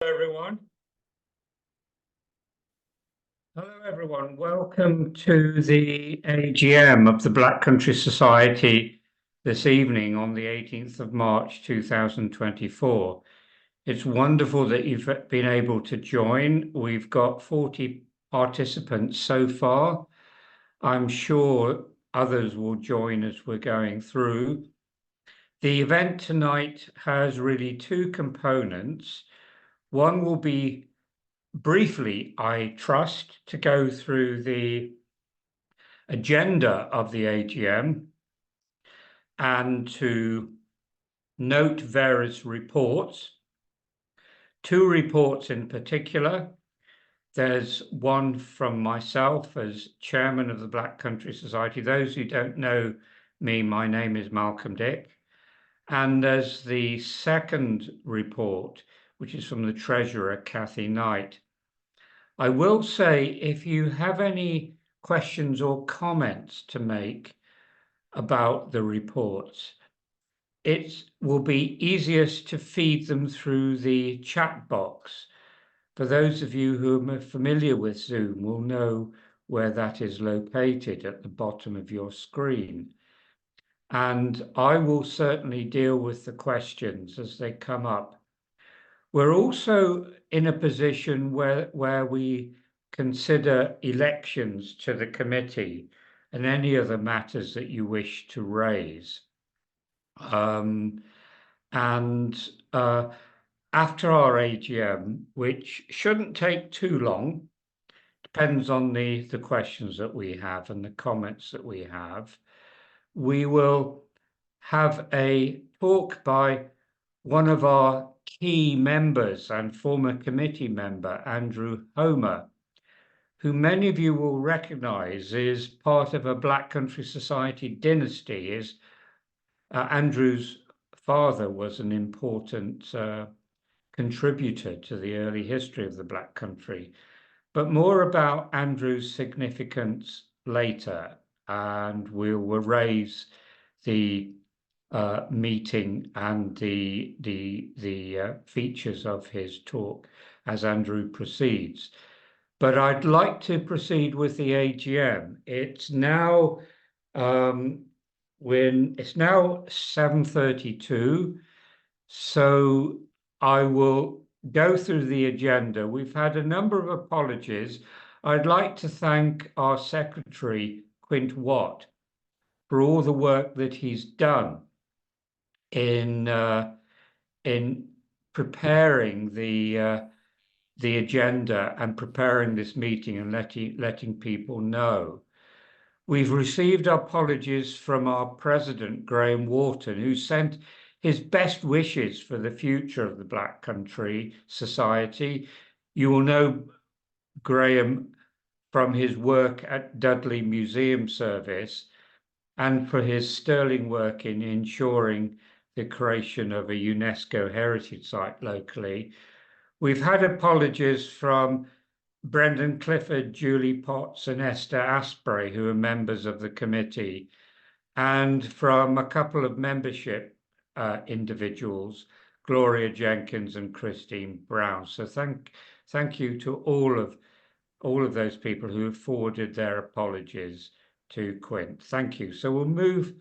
Everyone. Hello, everyone. Welcome to the AGM of the Black Country Society this evening on the 18th of March 2024. It's wonderful that you've been able to join. We've got 40 participants so far. I'm sure others will join as we're going through. The event tonight has really two components. One will be briefly, I trust, to go through the agenda of the AGM and to note various reports. Two reports in particular. There's one from myself as chairman of the Black Country Society. Those who don't know me, my name is Malcolm Dick. And there's the second report, which is from the treasurer, Kathy Knight. I will say, if you have any questions or comments to make about the reports, it will be easiest to feed them through the chat box. For those of you who are familiar with Zoom will know where that is located at the bottom of your screen. And I will certainly deal with the questions as they come up. We're also in a position where we consider elections to the committee and any other matters that you wish to raise. After our AGM, which shouldn't take too long, depends on the questions that we have and the comments that we have, we will have a talk by one of our key members and former committee member, Andrew Homer, who many of you will recognize is part of a Black Country Society dynasty. Andrew's father was an important contributor to the early history of the Black Country. But more about Andrew's significance later, and we will raise the meeting and the features of his talk as Andrew proceeds. But I'd like to proceed with the AGM. It's now 7:32, so I will go through the agenda. We've had a number of apologies. I'd like to thank our secretary, Quint Watt, for all the work that he's done in preparing the agenda and preparing this meeting and letting people know. We've received apologies from our president, Graham Wharton, who sent his best wishes for the future of the Black Country Society. You will know Graham from his work at Dudley Museum Service and for his sterling work in ensuring the creation of a UNESCO heritage site locally. We've had apologies from Brendan Clifford, Julie Potts and Esther Asprey, who are members of the committee, and from a couple of membership individuals, Gloria Jenkins and Christine Brown. So thank you to all of those people who have forwarded their apologies to Quint. Thank you. So we'll move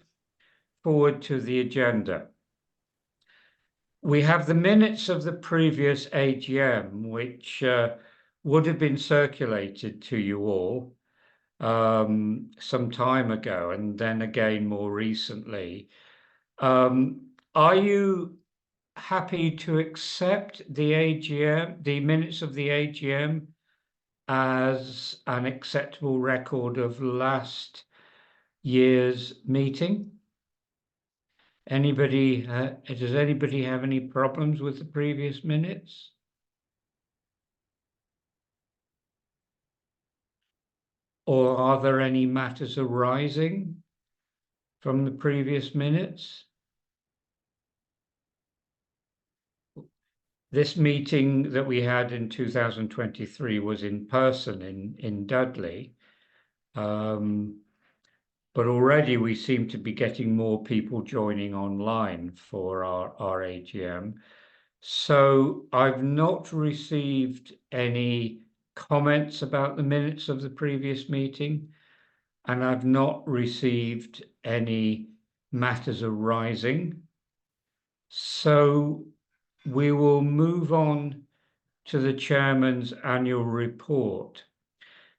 forward to the agenda. We have the minutes of the previous AGM, which would have been circulated to you all some time ago, and then again more recently. Are you happy to accept the AGM, the minutes of the AGM, as an acceptable record of last year's meeting? Does anybody have any problems with the previous minutes? Or are there any matters arising from the previous minutes? This meeting that we had in 2023 was in person in Dudley. But already we seem to be getting more people joining online for our AGM. So I've not received any comments about the minutes of the previous meeting, and I've not received any matters arising. So we will move on to the chairman's annual report.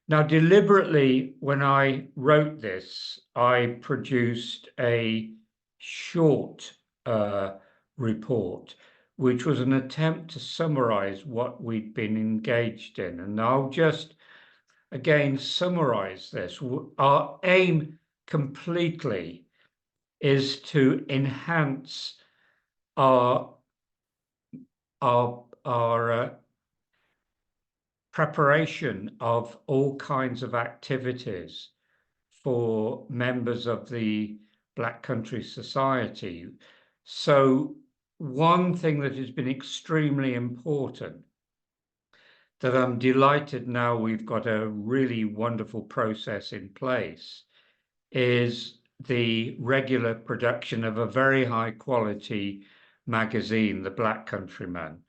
Now, deliberately, when I wrote this, I produced a short report, which was an attempt to summarize what we'd been engaged in. And I'll just again summarize this. Our aim completely is to enhance our preparation of all kinds of activities for members of the Black Country Society. So one thing that has been extremely important, that I'm delighted now we've got a really wonderful process in place, is the regular production of a very high quality magazine, The Black Countryman.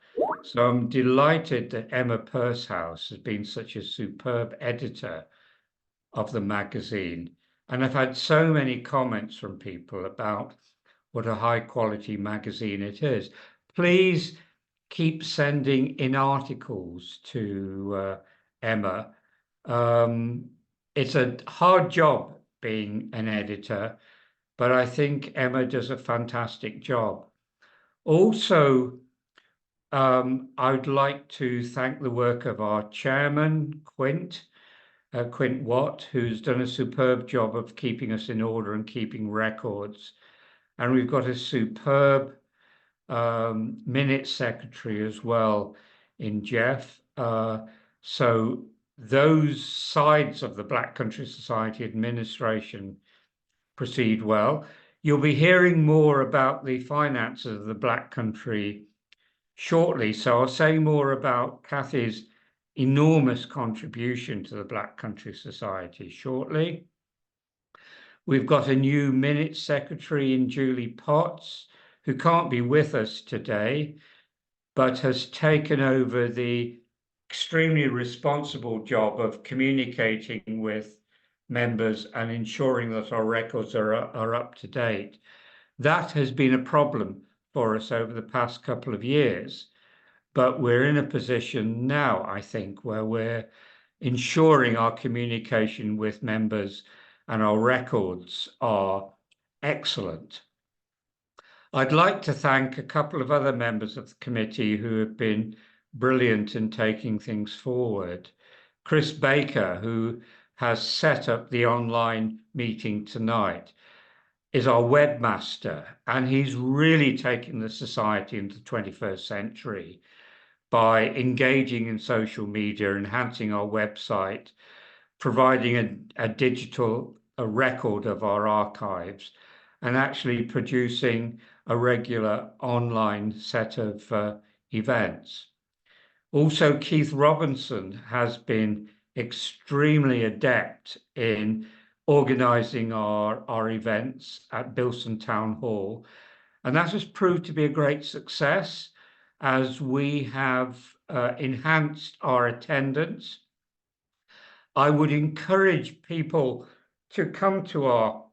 So I'm delighted that Emma Pursehouse has been such a superb editor of the magazine. And I've had so many comments from people about what a high quality magazine it is. Please keep sending in articles to Emma. It's a hard job being an editor, but I think Emma does a fantastic job. Also, I'd like to thank the work of our chairman, Quint Watt, who's done a superb job of keeping us in order and keeping records. And we've got a superb minutes secretary as well in Jeff. So those sides of the Black Country Society administration proceed well. You'll be hearing more about the finances of the Black Country shortly. So I'll say more about Kathy's enormous contribution to the Black Country Society shortly. We've got a new minutes secretary in Julie Potts, who can't be with us today, but has taken over the extremely responsible job of communicating with members and ensuring that our records are up to date. That has been a problem for us over the past couple of years, but we're in a position now, I think, where we're ensuring our communication with members and our records are excellent. I'd like to thank a couple of other members of the committee who have been brilliant in taking things forward. Chris Baker, who has set up the online meeting tonight, is our webmaster, and he's really taking the society into the 21st century by engaging in social media, enhancing our website, providing a digital record of our archives, and actually producing a regular online set of events. Also, Keith Robinson has been extremely adept in organising our events at Bilston Town Hall, and that has proved to be a great success as we have enhanced our attendance. I would encourage people to come to our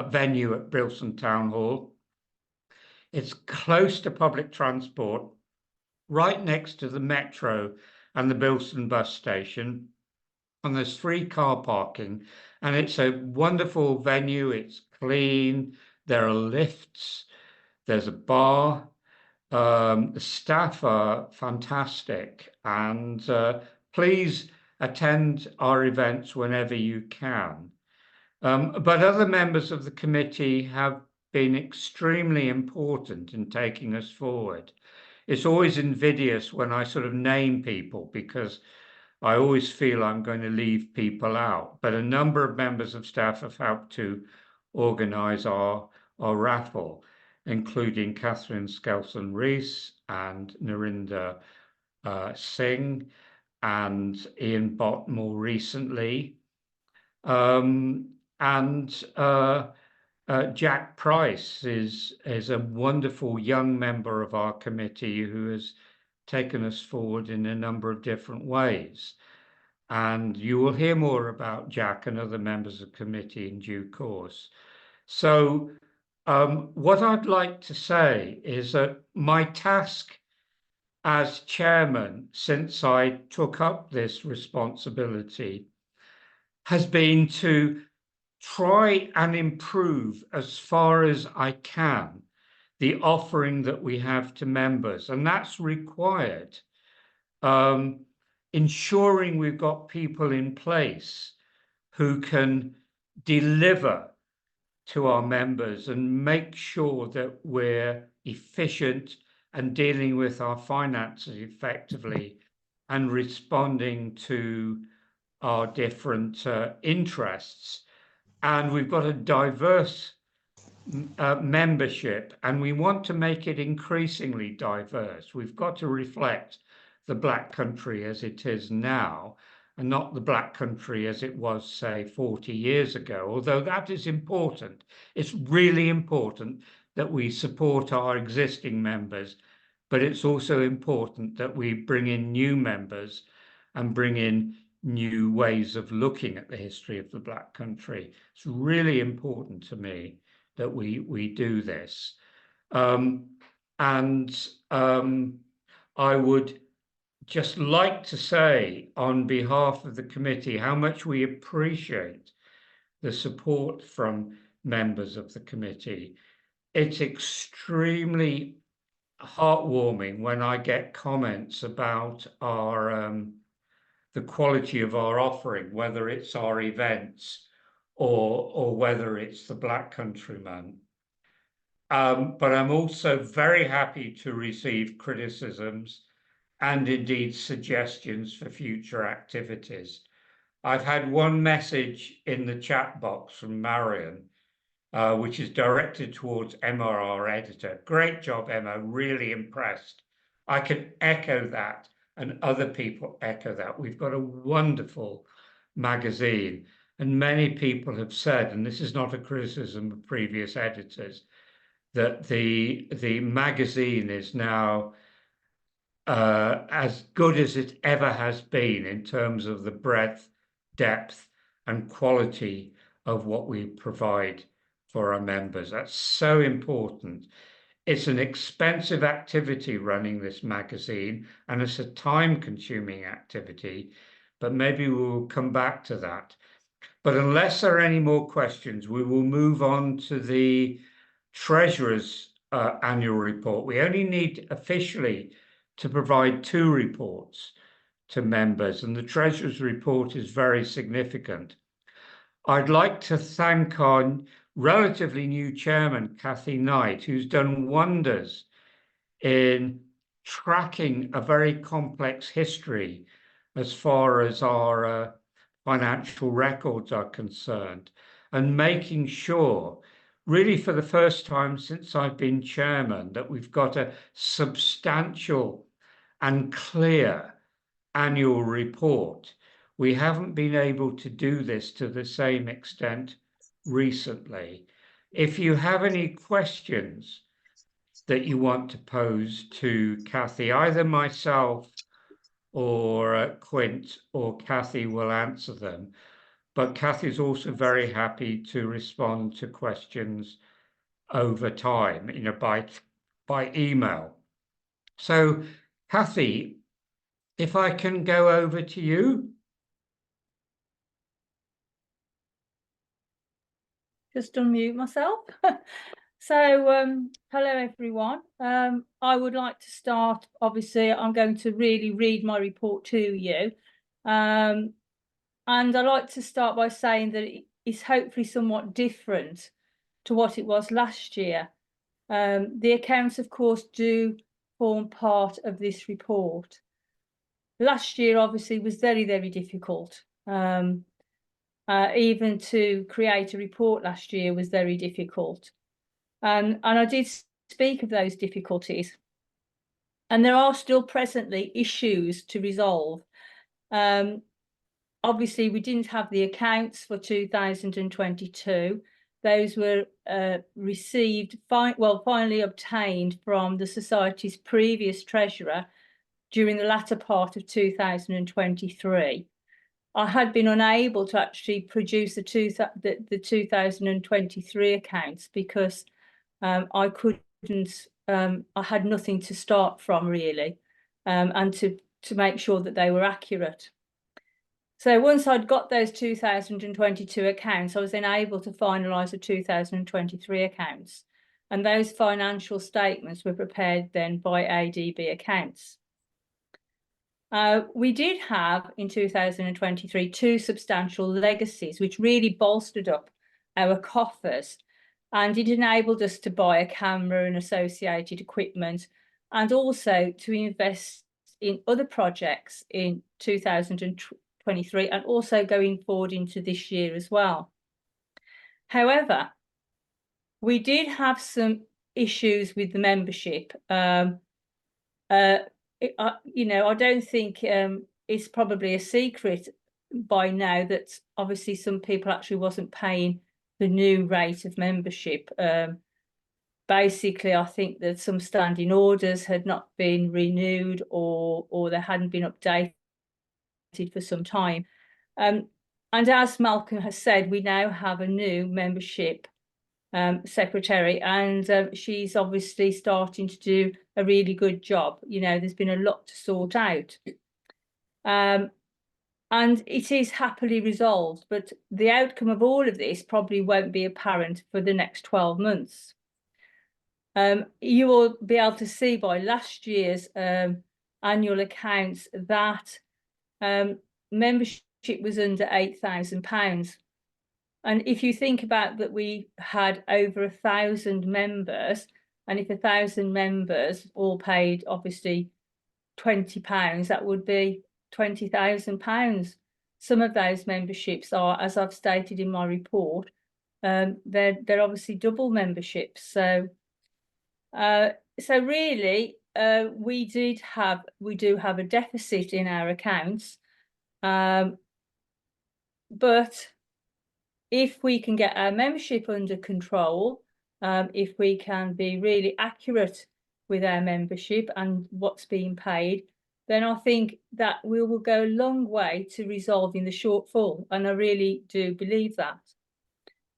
venue at Bilston Town Hall. It's close to public transport, right next to the metro and the Bilston bus station. And there's free car parking, and it's a wonderful venue. It's clean. There are lifts. There's a bar. The staff are fantastic, and please attend our events whenever you can. But other members of the committee have been extremely important in taking us forward. It's always invidious when I sort of name people because I always feel I'm going to leave people out. But a number of members of staff have helped to organise our raffle, including Catherine Skelson-Rees and Narinder Singh and Ian Bott more recently. And Jack Price is a wonderful young member of our committee who has taken us forward in a number of different ways. And you will hear more about Jack and other members of the committee in due course. So what I'd like to say is that my task as chairman, since I took up this responsibility, has been to try and improve as far as I can the offering that we have to members, and that's required. Ensuring we've got people in place who can deliver to our members and make sure that we're efficient and dealing with our finances effectively and responding to our different interests. And we've got a diverse membership, and we want to make it increasingly diverse. We've got to reflect the Black country as it is now, and not the Black country as it was, say, 40 years ago, although that is important. It's really important that we support our existing members, but it's also important that we bring in new members and bring in new ways of looking at the history of the Black country. It's really important to me that we do this. I would just like to say on behalf of the committee how much we appreciate the support from members of the committee. It's extremely heartwarming when I get comments about our the quality of our offering, whether it's our events or whether it's the Black Countryman. But I'm also very happy to receive criticisms and indeed suggestions for future activities. I've had one message in the chat box from Marion, which is directed towards Emma, our editor. Great job, Emma, really impressed. I can echo that, and other people echo that. We've got a wonderful magazine, and many people have said, and this is not a criticism of previous editors, that the magazine is now as good as it ever has been in terms of the breadth, depth, and quality of what we provide for our members. That's so important. It's an expensive activity running this magazine, and it's a time-consuming activity, but maybe we'll come back to that. But unless there are any more questions, we will move on to the Treasurer's annual report. We only need officially to provide 2 reports to members, and the Treasurer's report is very significant. I'd like to thank our relatively new chairman, Kathy Knight, who's done wonders in tracking a very complex history as far as our financial records are concerned, and making sure, really for the first time since I've been chairman, that we've got a substantial and clear annual report. We haven't been able to do this to the same extent recently. If you have any questions that you want to pose to Kathy, either myself or Quint or Kathy will answer them. But Kathy's also very happy to respond to questions over time, by email. So, Kathy, if I can go over to you. Just unmute myself. So, hello everyone. I would like to start, obviously, I'm going to really read my report to you. And I'd like to start by saying that it is hopefully somewhat different to what it was last year. The accounts, of course, do form part of this report. Last year, obviously, was very, very difficult. Even to create a report last year was very difficult. And I did speak of those difficulties. And there are still presently issues to resolve. Obviously, we didn't have the accounts for 2022. those were finally obtained from the Society's previous treasurer during the latter part of 2023. I had been unable to actually produce the 2023 accounts because I couldn't, I had nothing to start from really, and to make sure that they were accurate. So once I'd got those 2022 accounts, I was then able to finalise the 2023 accounts. And those financial statements were prepared then by ADB Accounts. We did have in 2023 two substantial legacies, which really bolstered up our coffers, and it enabled us to buy a camera and associated equipment, and also to invest in other projects in 2023 and also going forward into this year as well. However, we did have some issues with the membership. I don't think it's probably a secret by now that obviously some people actually wasn't paying the new rate of membership. Basically, I think that some standing orders had not been renewed or they hadn't been updated for some time. And as Malcolm has said, we now have a new membership secretary, and she's obviously starting to do a really good job. There's been a lot to sort out, and it is happily resolved, but the outcome of all of this probably won't be apparent for the next 12 months. You will be able to see by last year's annual accounts that membership was under £8,000. And if you think about that, we had over 1,000 members, and if 1,000 members all paid obviously £20, that would be £20,000. Some of those memberships are, as I've stated in my report, they're obviously double memberships. So really, we do have a deficit in our accounts, but if we can get our membership under control, if we can be really accurate with our membership and what's being paid, then I think that we will go a long way to resolving the shortfall. And I really do believe that.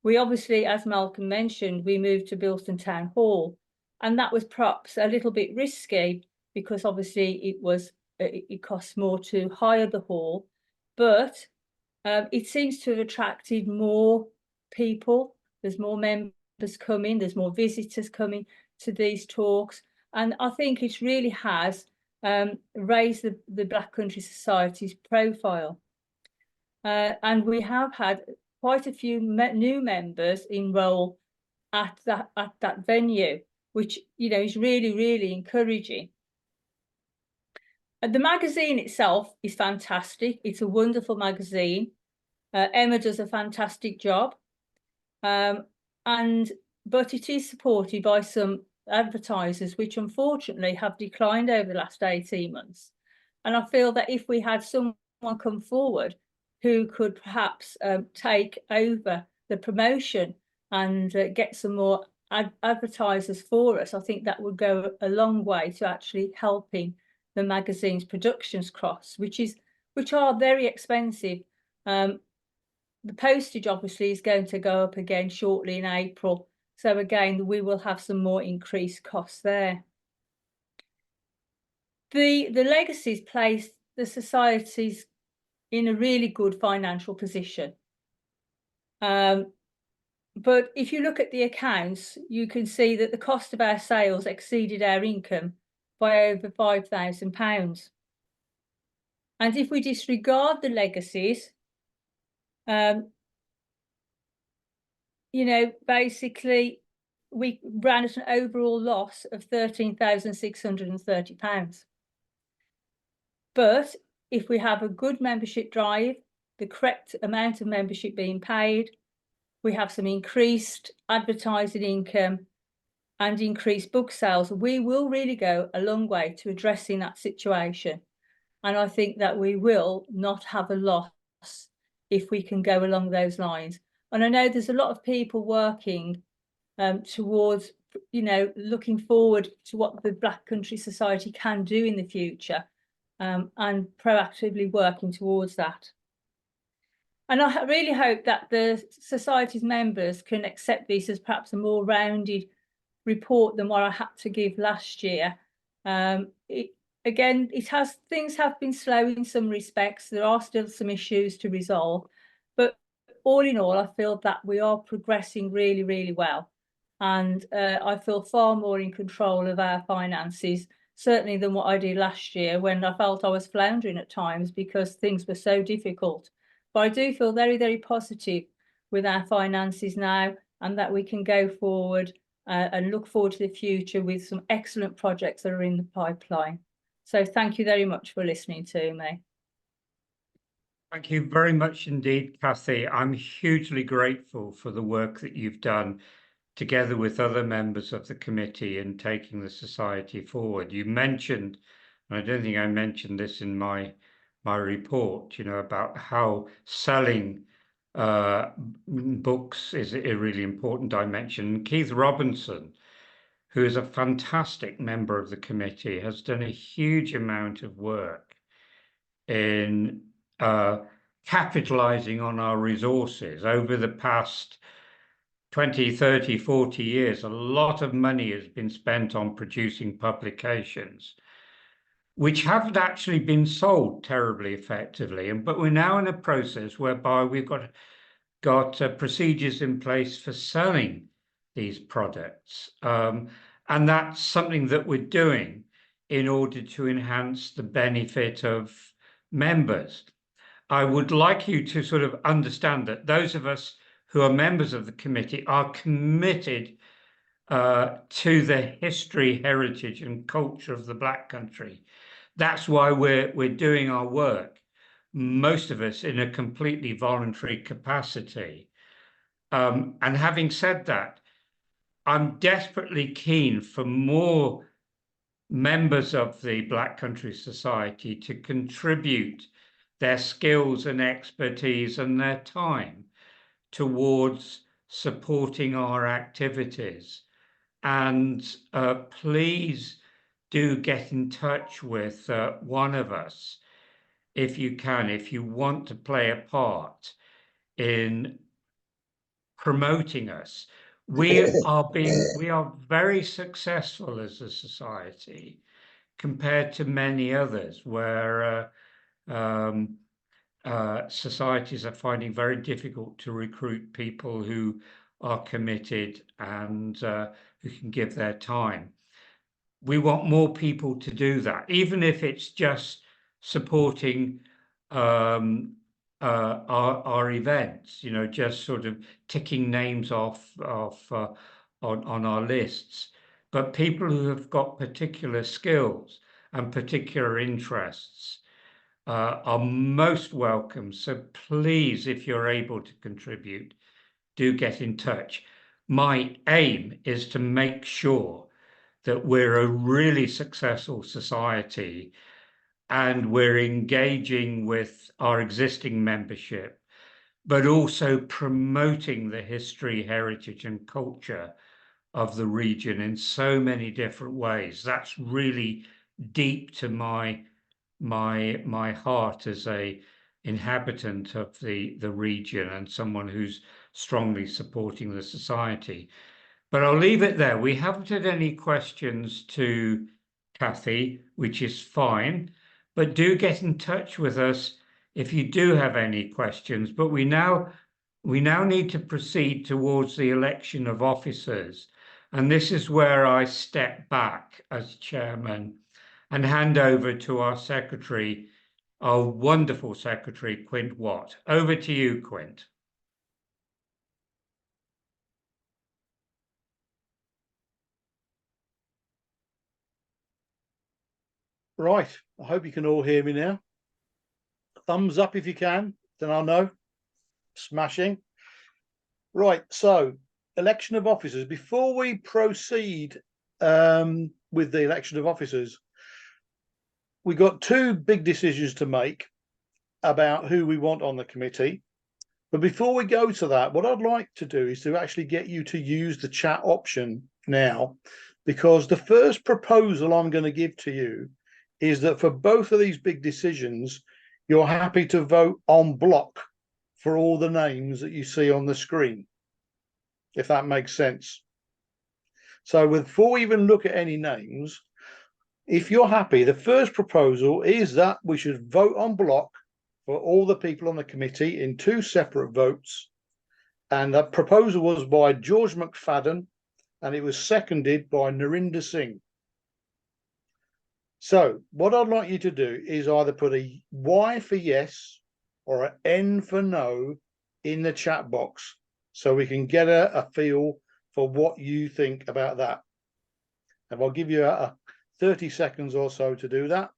We obviously, as Malcolm mentioned, we moved to Bilston Town Hall, and that was perhaps a little bit risky because obviously it costs more to hire the hall, but it seems to have attracted more people. There's more members coming, there's more visitors coming to these talks. And I think it really has raised the Black Country Society's profile. And we have had quite a few new members enroll at that venue, which is really, really encouraging. The magazine itself is fantastic. It's a wonderful magazine. Emma does a fantastic job. But it is supported by some advertisers, which unfortunately have declined over the last 18 months. And I feel that if we had someone come forward who could perhaps take over the promotion and get some more advertisers for us, I think that would go a long way to actually helping the magazine's productions costs, which are very expensive. The postage obviously is going to go up again shortly in April. So again, we will have some more increased costs there. The legacies place the societies in a really good financial position. But if you look at the accounts, you can see that the cost of our sales exceeded our income by over £5,000. And if we disregard the legacies, basically we ran at an overall loss of £13,630. But if we have a good membership drive, the correct amount of membership being paid, we have some increased advertising income and increased book sales, we will really go a long way to addressing that situation. And I think that we will not have a loss if we can go along those lines. And I know there's a lot of people working towards, looking forward to what the Black Country Society can do in the future, and proactively working towards that. And I really hope that the Society's members can accept this as perhaps a more rounded report than what I had to give last year. Things have been slow in some respects. There are still some issues to resolve, but all in all, I feel that we are progressing really, really well. And I feel far more in control of our finances, certainly than what I did last year, when I felt I was floundering at times because things were so difficult. But I do feel very, very positive with our finances now, and that we can go forward and look forward to the future with some excellent projects that are in the pipeline. So thank you very much for listening to me. Thank you very much indeed, Cathy. I'm hugely grateful for the work that you've done together with other members of the committee in taking the society forward. You mentioned, and I don't think I mentioned this in my report, about how selling books is a really important dimension. Keith Robinson, who is a fantastic member of the committee, has done a huge amount of work in capitalizing on our resources over the past 20, 30, 40 years. A lot of money has been spent on producing publications which haven't actually been sold terribly effectively. But we're now in a process whereby we've got procedures in place for selling these products. And that's something that we're doing in order to enhance the benefit of members. I would like you to sort of understand that those of us who are members of the committee are committed to the history, heritage, and culture of the Black Country. That's why we're doing our work, most of us in a completely voluntary capacity. And having said that, I'm desperately keen for more members of the Black Country Society to contribute their skills and expertise and their time towards supporting our activities. And please do get in touch with one of us if you can, if you want to play a part in promoting us. We are very successful as a society compared to many others where societies are finding very difficult to recruit people who are committed and who can give their time. We want more people to do that, even if it's just supporting our events, just sort of ticking names off on our lists. But people who have got particular skills and particular interests are most welcome. So please, if you're able to contribute, do get in touch. My aim is to make sure that we're a really successful society and we're engaging with our existing membership, but also promoting the history, heritage, and culture of the region in so many different ways. That's really deep to my heart as a inhabitant of the region and someone who's strongly supporting the society. But I'll leave it there. We haven't had any questions to Cathy, which is fine, but do get in touch with us if you do have any questions. But we now need to proceed towards the election of officers. And this is where I step back as chairman and hand over to our secretary, our wonderful secretary, Quint Watt. Over to you, Quint. Right, I hope you can all hear me now. Thumbs up if you can, then I'll know. Smashing. Right, so election of officers. Before we proceed with the election of officers, we've got two big decisions to make about who we want on the committee. But before we go to that, what I'd like to do is to actually get you to use the chat option now, because the first proposal I'm going to give to you is that for both of these big decisions, you're happy to vote en bloc for all the names that you see on the screen, if that makes sense. So before we even look at any names, if you're happy, the first proposal is that we should vote en bloc for all the people on the committee in 2 separate votes. And that proposal was by George McFadden, and it was seconded by Narinder Singh. So what I'd like you to do is either put a Y for yes or an N for no in the chat box, so we can get a feel for what you think about that. And I'll give you 30 seconds or so to do that.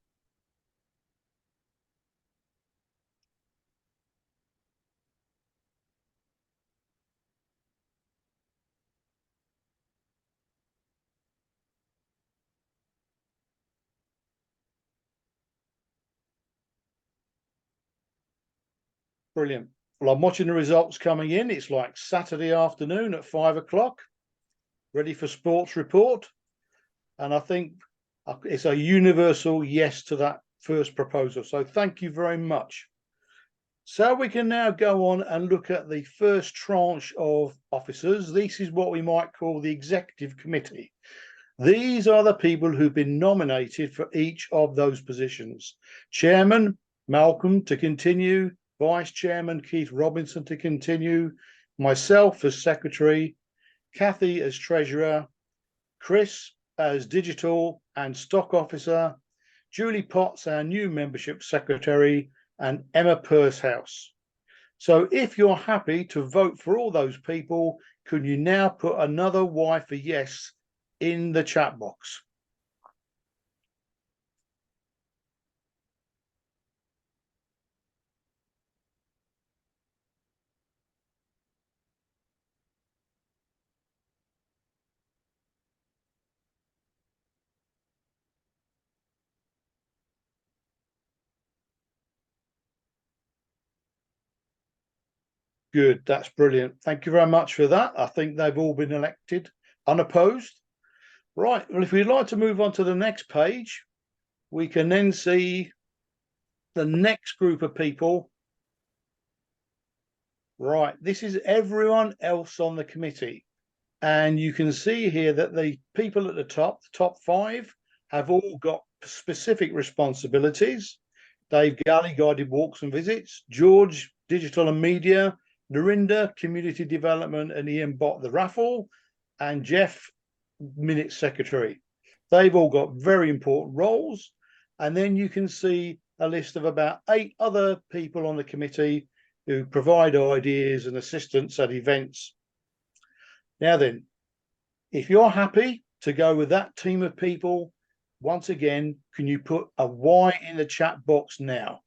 Brilliant. Well, I'm watching the results coming in. It's like Saturday afternoon at 5 o'clock, ready for sports report. And I think it's a universal yes to that first proposal. So thank you very much. So we can now go on and look at the first tranche of officers. This is what we might call the executive committee. These are the people who've been nominated for each of those positions. Chairman, Malcolm to continue. Vice Chairman, Keith Robinson to continue. Myself as Secretary. Kathy as Treasurer. Chris as Digital and Stock Officer. Julie Potts, our new Membership Secretary. And Emma Purshouse. So if you're happy to vote for all those people, could you now put another Y for yes in the chat box? Good, that's brilliant. Thank you very much for that. I think they've all been elected unopposed. Right, well, if we'd like to move on to the next page, we can then see the next group of people. Right, this is everyone else on the committee. And you can see here that the people at the top 5, have all got specific responsibilities. Dave Galley, guided walks and visits. George, digital and media. Narinder, community development, and Ian Bott, the raffle. And Jeff, minutes secretary. They've all got very important roles. And then you can see a list of about 8 other people on the committee who provide ideas and assistance at events. Now then, if you're happy to go with that team of people, once again, can you put a Y in the chat box now?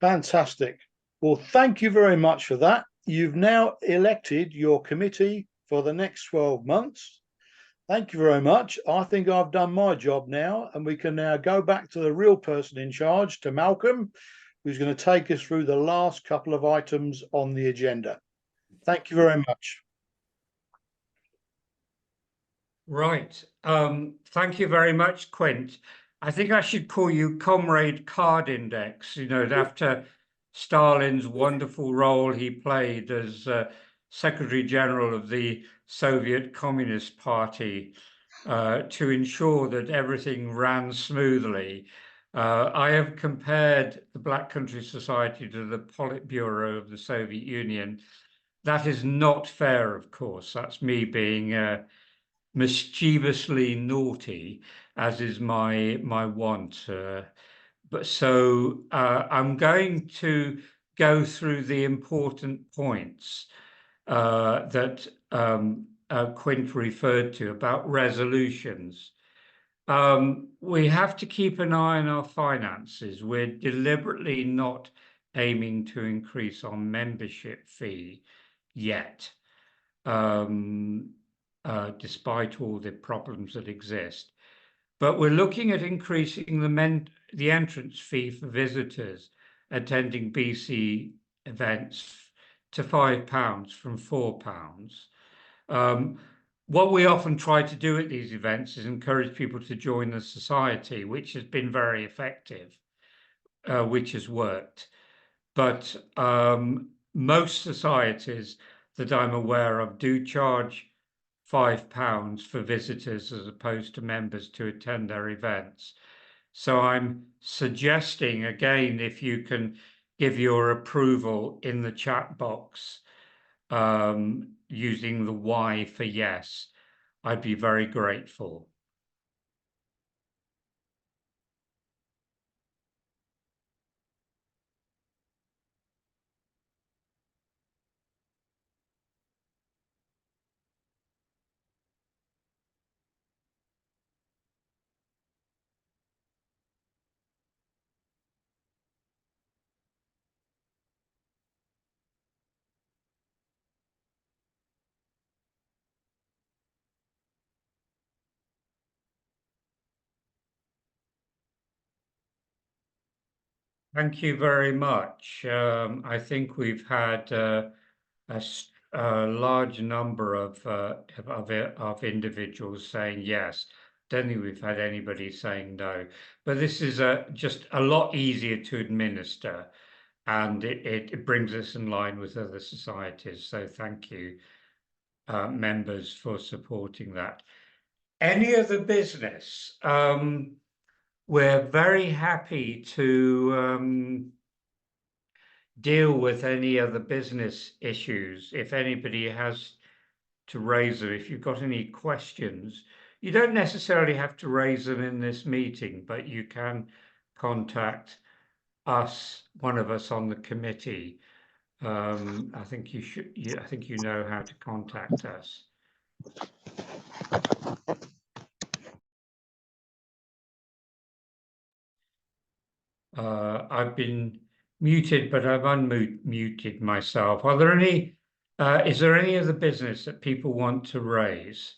Fantastic. Well, thank you very much for that. You've now elected your committee for the next 12 months. Thank you very much. I think I've done my job now, and we can now go back to the real person in charge, to Malcolm, who's going to take us through the last couple of items on the agenda. Thank you very much. Right. Thank you very much, Quint. I think I should call you Comrade Card Index, after Stalin's wonderful role he played as Secretary General of the Soviet Communist Party to ensure that everything ran smoothly. I have compared the Black Country Society to the Politburo of the Soviet Union. That is not fair, of course. That's me being mischievously naughty, as is my wont. But so I'm going to go through the important points that Quint referred to about resolutions. We have to keep an eye on our finances. We're deliberately not aiming to increase our membership fee yet, despite all the problems that exist. But we're looking at increasing the entrance fee for visitors attending BC events to £5 from £4. What we often try to do at these events is encourage people to join the society, which has been very effective, which has worked. But most societies that I'm aware of do charge £5 for visitors as opposed to members to attend their events. So I'm suggesting, again, if you can give your approval in the chat box, using the Y for yes, I'd be very grateful. Thank you very much. I think we've had a large number of individuals saying yes. Don't think we've had anybody saying no. But this is just a lot easier to administer, and it brings us in line with other societies. So thank you, members, for supporting that. Any other business? We're very happy to deal with any other business issues. If anybody has to raise them, if you've got any questions, you don't necessarily have to raise them in this meeting, but you can contact us, one of us on the committee. I think I think you know how to contact us. I've been muted, but I've unmuted myself. Are there any, is there any other business that people want to raise?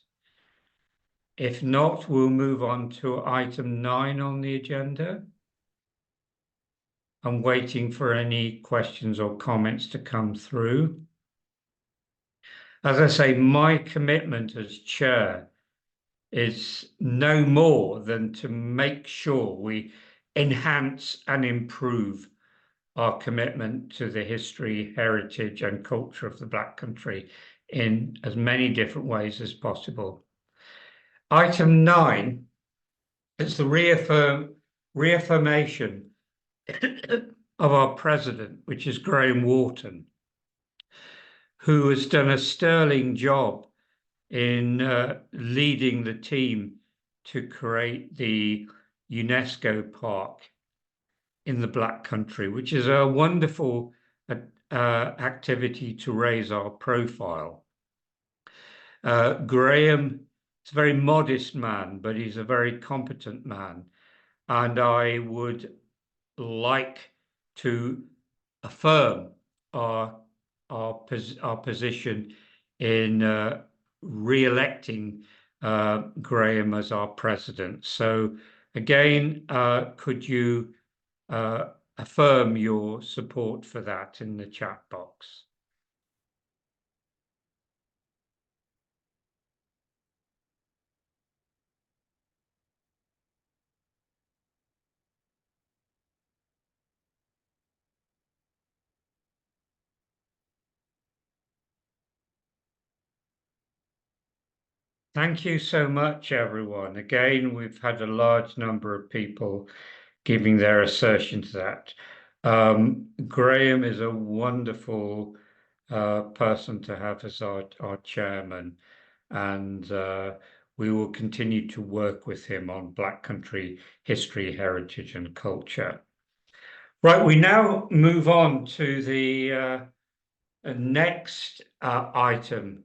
If not, we'll move on to item 9 on the agenda. I'm waiting for any questions or comments to come through. As I say, my commitment as chair is no more than to make sure we enhance and improve our commitment to the history, heritage, and culture of the Black Country in as many different ways as possible. Item 9 is the reaffirmation of our president, which is Graham Wharton, who has done a sterling job in leading the team to create the UNESCO Park in the Black Country, which is a wonderful activity to raise our profile. Graham is a very modest man, but he's a very competent man, and I would like to affirm our position in re-electing Graham as our president. So again, could you affirm your support for that in the chat box? Thank you so much, everyone. Again, we've had a large number of people giving their assertion to that. Graham is a wonderful person to have as our chairman, and we will continue to work with him on Black Country history, heritage, and culture. Right, we now move on to the next item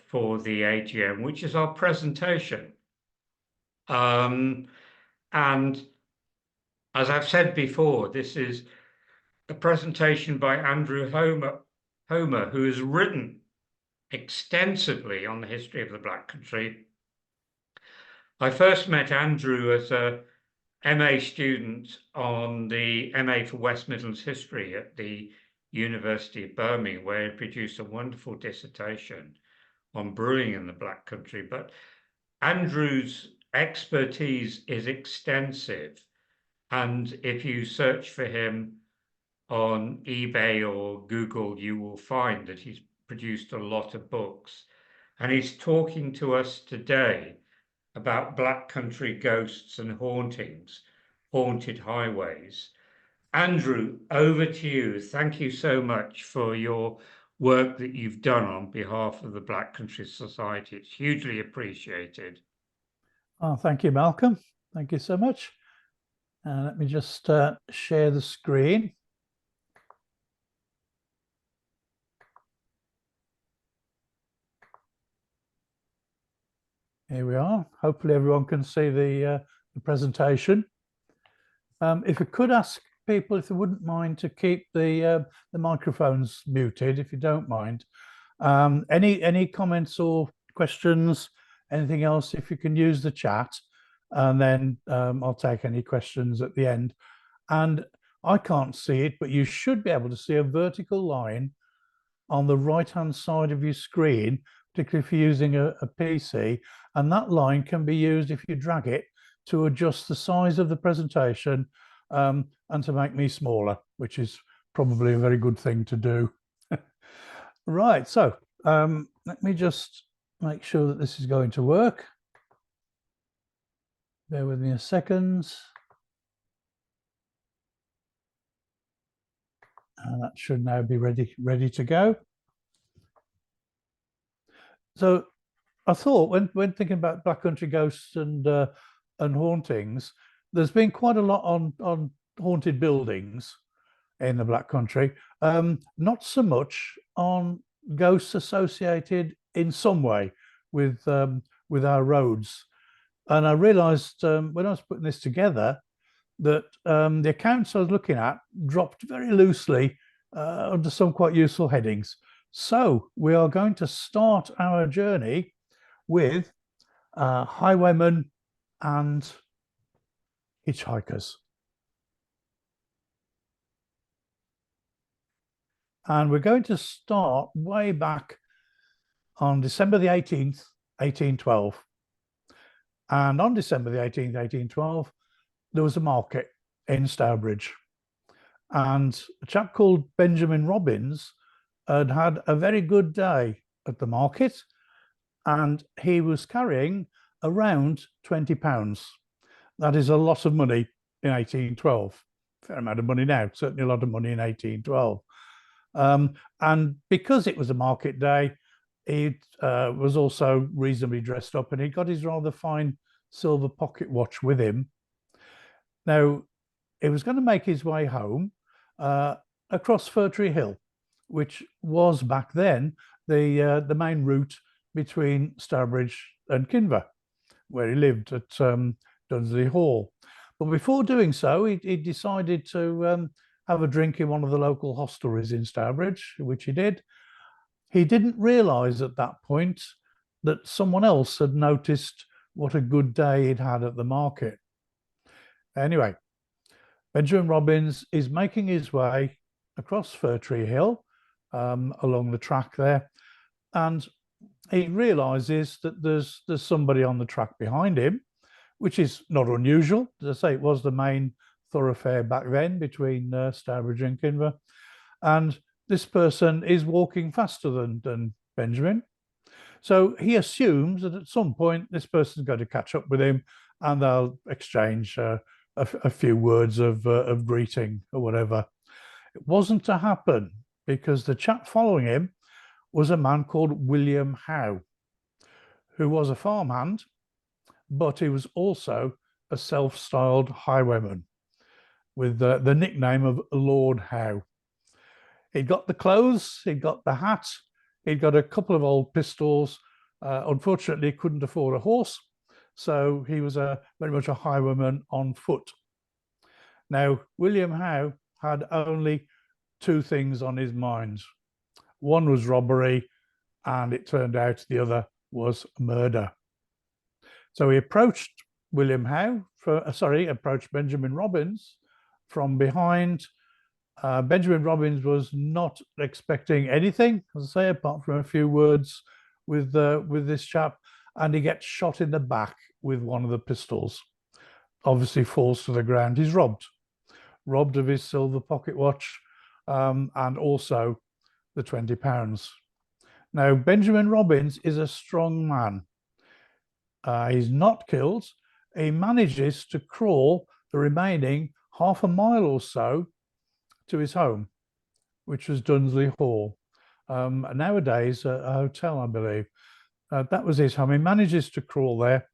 for the AGM, which is our presentation. And as I've said before, this is a presentation by Andrew Homer, who has written extensively on the history of the Black Country. I first met Andrew as a MA student on the MA for West Midlands History at the University of Birmingham, where he produced a wonderful dissertation on brewing in the Black Country. But Andrew's expertise is extensive, and if you search for him on eBay or Google, you will find that he's produced a lot of books. And he's talking to us today about Black Country ghosts and hauntings, haunted highways. Andrew, over to you. Thank you so much for your work that you've done on behalf of the Black Country Society. It's hugely appreciated. Oh, thank you, Malcolm. Thank you so much. Let me just share the screen. Here we are. Hopefully everyone can see the presentation. If I could ask people if they wouldn't mind to keep the microphones muted, if you don't mind. Any comments or questions, anything else, if you can use the chat, and then I'll take any questions at the end. And I can't see it, but you should be able to see a vertical line on the right-hand side of your screen, particularly if you're using a PC, and that line can be used if you drag it to adjust the size of the presentation and to make me smaller, which is probably a very good thing to do. Right, so let me just make sure that this is going to work. Bear with me a second. And that should now be ready to go. So I thought when thinking about Black Country ghosts and hauntings, there's been quite a lot on haunted buildings in the Black Country, not so much on ghosts associated in some way with our roads. And I realized when I was putting this together that the accounts I was looking at dropped very loosely under some quite useful headings. So we are going to start our journey with highwaymen and hitchhikers. And we're going to start way back on December the 18th, 1812. And on December the 18th, 1812, there was a market in Stourbridge. And a chap called Benjamin Robbins had had a very good day at the market, and he was carrying around £20. That is a lot of money in 1812. Fair amount of money now, certainly a lot of money in 1812. And because it was a market day, he was also reasonably dressed up, and he got his rather fine silver pocket watch with him. Now, he was going to make his way home across Fir Tree Hill, which was back then the main route between Stourbridge and Kinver, where he lived at Dunsley Hall. But before doing so, he decided to have a drink in one of the local hostelries in Stourbridge, which he did. He didn't realise at that point that someone else had noticed what a good day he'd had at the market. Anyway, Benjamin Robbins is making his way across Fir Tree Hill along the track there, and he realises that there's somebody on the track behind him, which is not unusual. As I say, it was the main thoroughfare back then between Stourbridge and Kinver, and this person is walking faster than Benjamin. So he assumes that at some point this person's going to catch up with him, and they'll exchange a few words of greeting or whatever. It wasn't to happen, because the chap following him was a man called William Howe, who was a farmhand, but he was also a self-styled highwayman with the nickname of Lord Howe. He'd got the clothes, he'd got the hat, he'd got a couple of old pistols. Unfortunately, he couldn't afford a horse, so he was very much a highwayman on foot. Now, William Howe had only two things on his mind. One was robbery, and it turned out the other was murder. So he approached approached Benjamin Robbins from behind. Benjamin Robbins was not expecting anything, as I say, apart from a few words with this chap, and he gets shot in the back with one of the pistols. Obviously falls to the ground. He's robbed of his silver pocket watch, and also the £20. Now, Benjamin Robbins is a strong man. He's not killed. He manages to crawl the remaining half a mile or so to his home, which was Dunsley Hall. Nowadays, a hotel, I believe. That was his home. He manages to crawl there.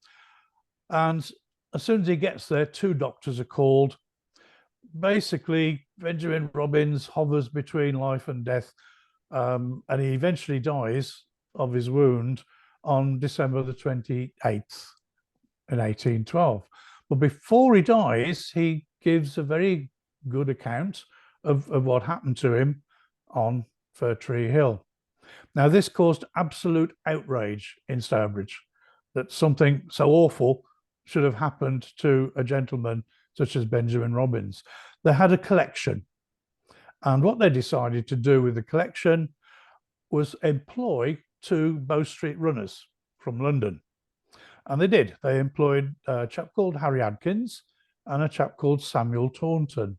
And as soon as he gets there, two doctors are called. Basically, Benjamin Robbins hovers between life and death, and he eventually dies of his wound on December the 28th in 1812. But before he dies, he gives a very good account of what happened to him on Fir Tree Hill. Now, this caused absolute outrage in Stourbridge, that something so awful should have happened to a gentleman such as Benjamin Robbins. They had a collection, and what they decided to do with the collection was employ two Bow Street runners from London. And they did. They employed a chap called Harry Adkins and a chap called Samuel Taunton.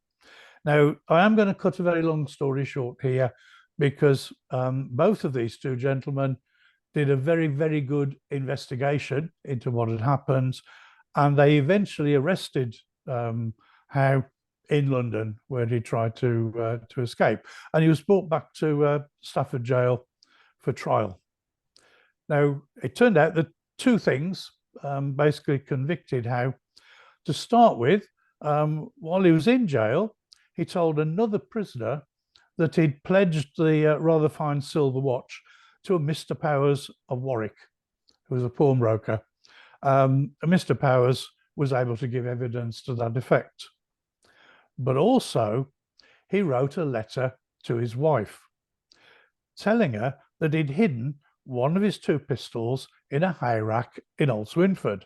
Now, I am going to cut a very long story short here, because both of these two gentlemen did a very, very good investigation into what had happened, and they eventually arrested Howe in London, where he tried to escape, and he was brought back to Stafford Jail for trial. Now, it turned out that two things basically convicted Howe. To start with, while he was in jail, he told another prisoner that he'd pledged the rather fine silver watch to a Mr. Powers of Warwick, who was a pawnbroker. Mr. Powers was able to give evidence to that effect. But also, he wrote a letter to his wife, telling her that he'd hidden one of his two pistols in a hay rack in Old Swinford.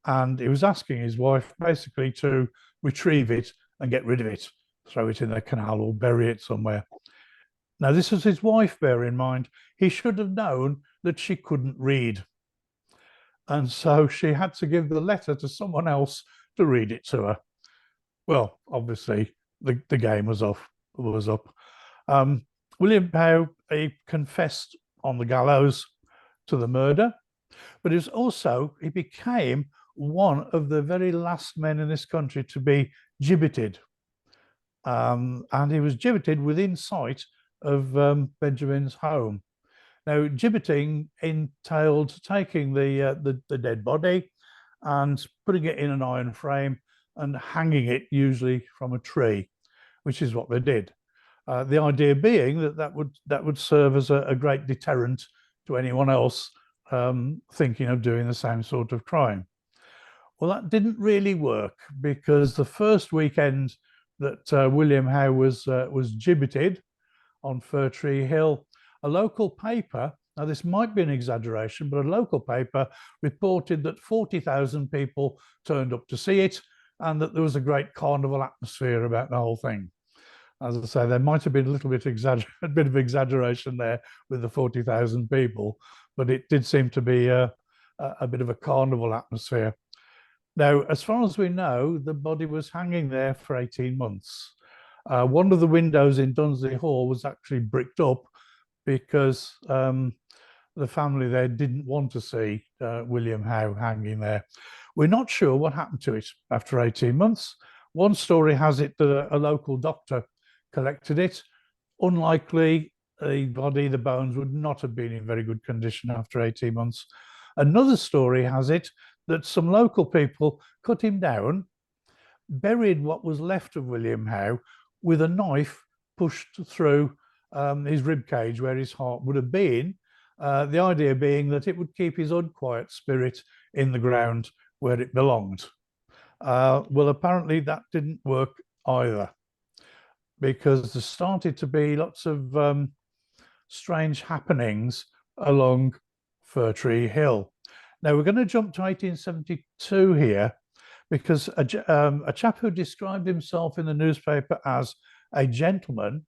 And he was asking his wife basically to retrieve it and get rid of it, throw it in the canal or bury it somewhere. Now, this was his wife, bear in mind. He should have known that she couldn't read. And so she had to give the letter to someone else to read it to her. Well, obviously, the game was up. William Howe, he confessed on the gallows to the murder, but he became one of the very last men in this country to be gibbeted. And he was gibbeted within sight of Benjamin's home. Now, gibbeting entailed taking the dead body and putting it in an iron frame and hanging it, usually from a tree, which is what they did. The idea being that would serve as a great deterrent to anyone else thinking of doing the same sort of crime. Well, that didn't really work, because the first weekend that William Howe was gibbeted on Fir Tree Hill, a local paper, now this might be an exaggeration, but a local paper reported that 40,000 people turned up to see it, and that there was a great carnival atmosphere about the whole thing. As I say, there might have been a bit of exaggeration there with the 40,000 people, but it did seem to be a bit of a carnival atmosphere. Now, as far as we know, the body was hanging there for 18 months. One of the windows in Dunsley Hall was actually bricked up because the family there didn't want to see William Howe hanging there. We're not sure what happened to it after 18 months. One story has it that a local doctor collected it. Unlikely, the bones would not have been in very good condition after 18 months. Another story has it that some local people cut him down, buried what was left of William Howe with a knife pushed through his rib cage where his heart would have been. The idea being that it would keep his unquiet spirit in the ground where it belonged. Well, apparently that didn't work either, because there started to be lots of strange happenings along Fir Tree Hill. Now we're going to jump to 1872 here, because a chap who described himself in the newspaper as a gentleman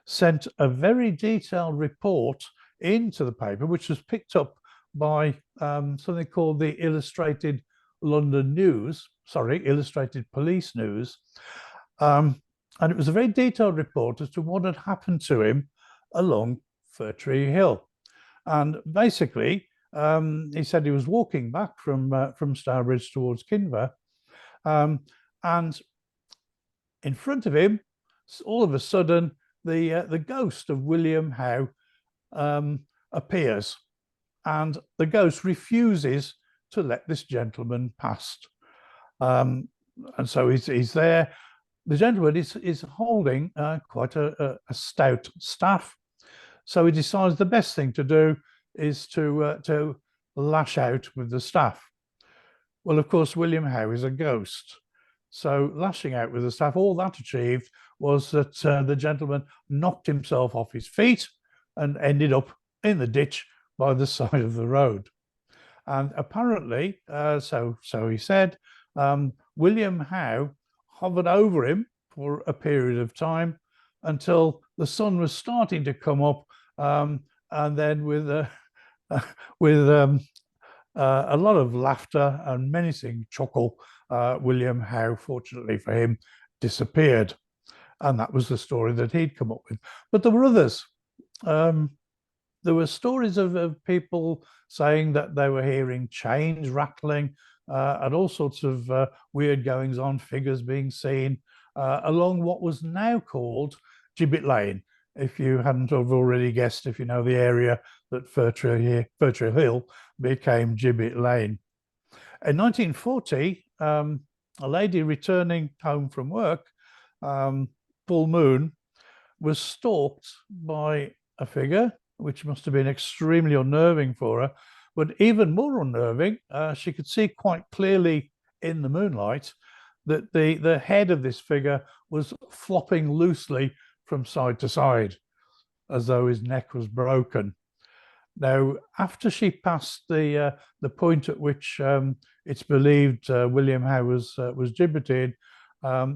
sent a very detailed report into the paper, which was picked up by something called the Illustrated London News, Illustrated Police News. And it was a very detailed report as to what had happened to him along Fir Tree Hill. And basically, he said he was walking back from Stourbridge towards Kinver, and in front of him, all of a sudden, the ghost of William Howe appears, and the ghost refuses to let this gentleman past. And so he's there. The gentleman is holding quite a stout staff, so he decides the best thing to do is to lash out with the staff. Well, of course, William Howe is a ghost, so lashing out with the staff, all that achieved was that the gentleman knocked himself off his feet and ended up in the ditch by the side of the road. And apparently, so he said, William Howe hovered over him for a period of time until the sun was starting to come up, and then with a lot of laughter and menacing chuckle, William Howe, fortunately for him, disappeared. And that was the story that he'd come up with. But there were others. There were stories of people saying that they were hearing chains rattling and all sorts of weird goings on, figures being seen along what was now called Gibbet Lane. If you hadn't have already guessed, if you know the area that Fir Tree Hill became Gibbet Lane. In 1940, a lady returning home from work, full moon, was stalked by a figure, which must have been extremely unnerving for her. But even more unnerving, she could see quite clearly in the moonlight that the head of this figure was flopping loosely from side to side, as though his neck was broken. Now, after she passed the point at which it's believed William Howe was gibbeted,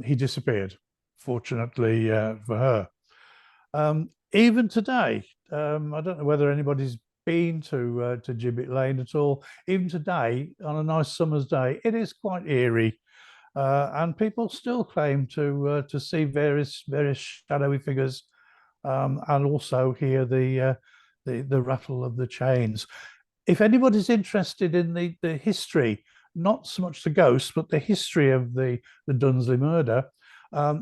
he disappeared, fortunately for her. Even today, I don't know whether anybody's been to Gibbet Lane at all. Even today, on a nice summer's day, it is quite eerie, and people still claim to see various shadowy figures, and also hear the rattle of the chains. If anybody's interested in the history, not so much the ghosts, but the history of the Dunsley murder,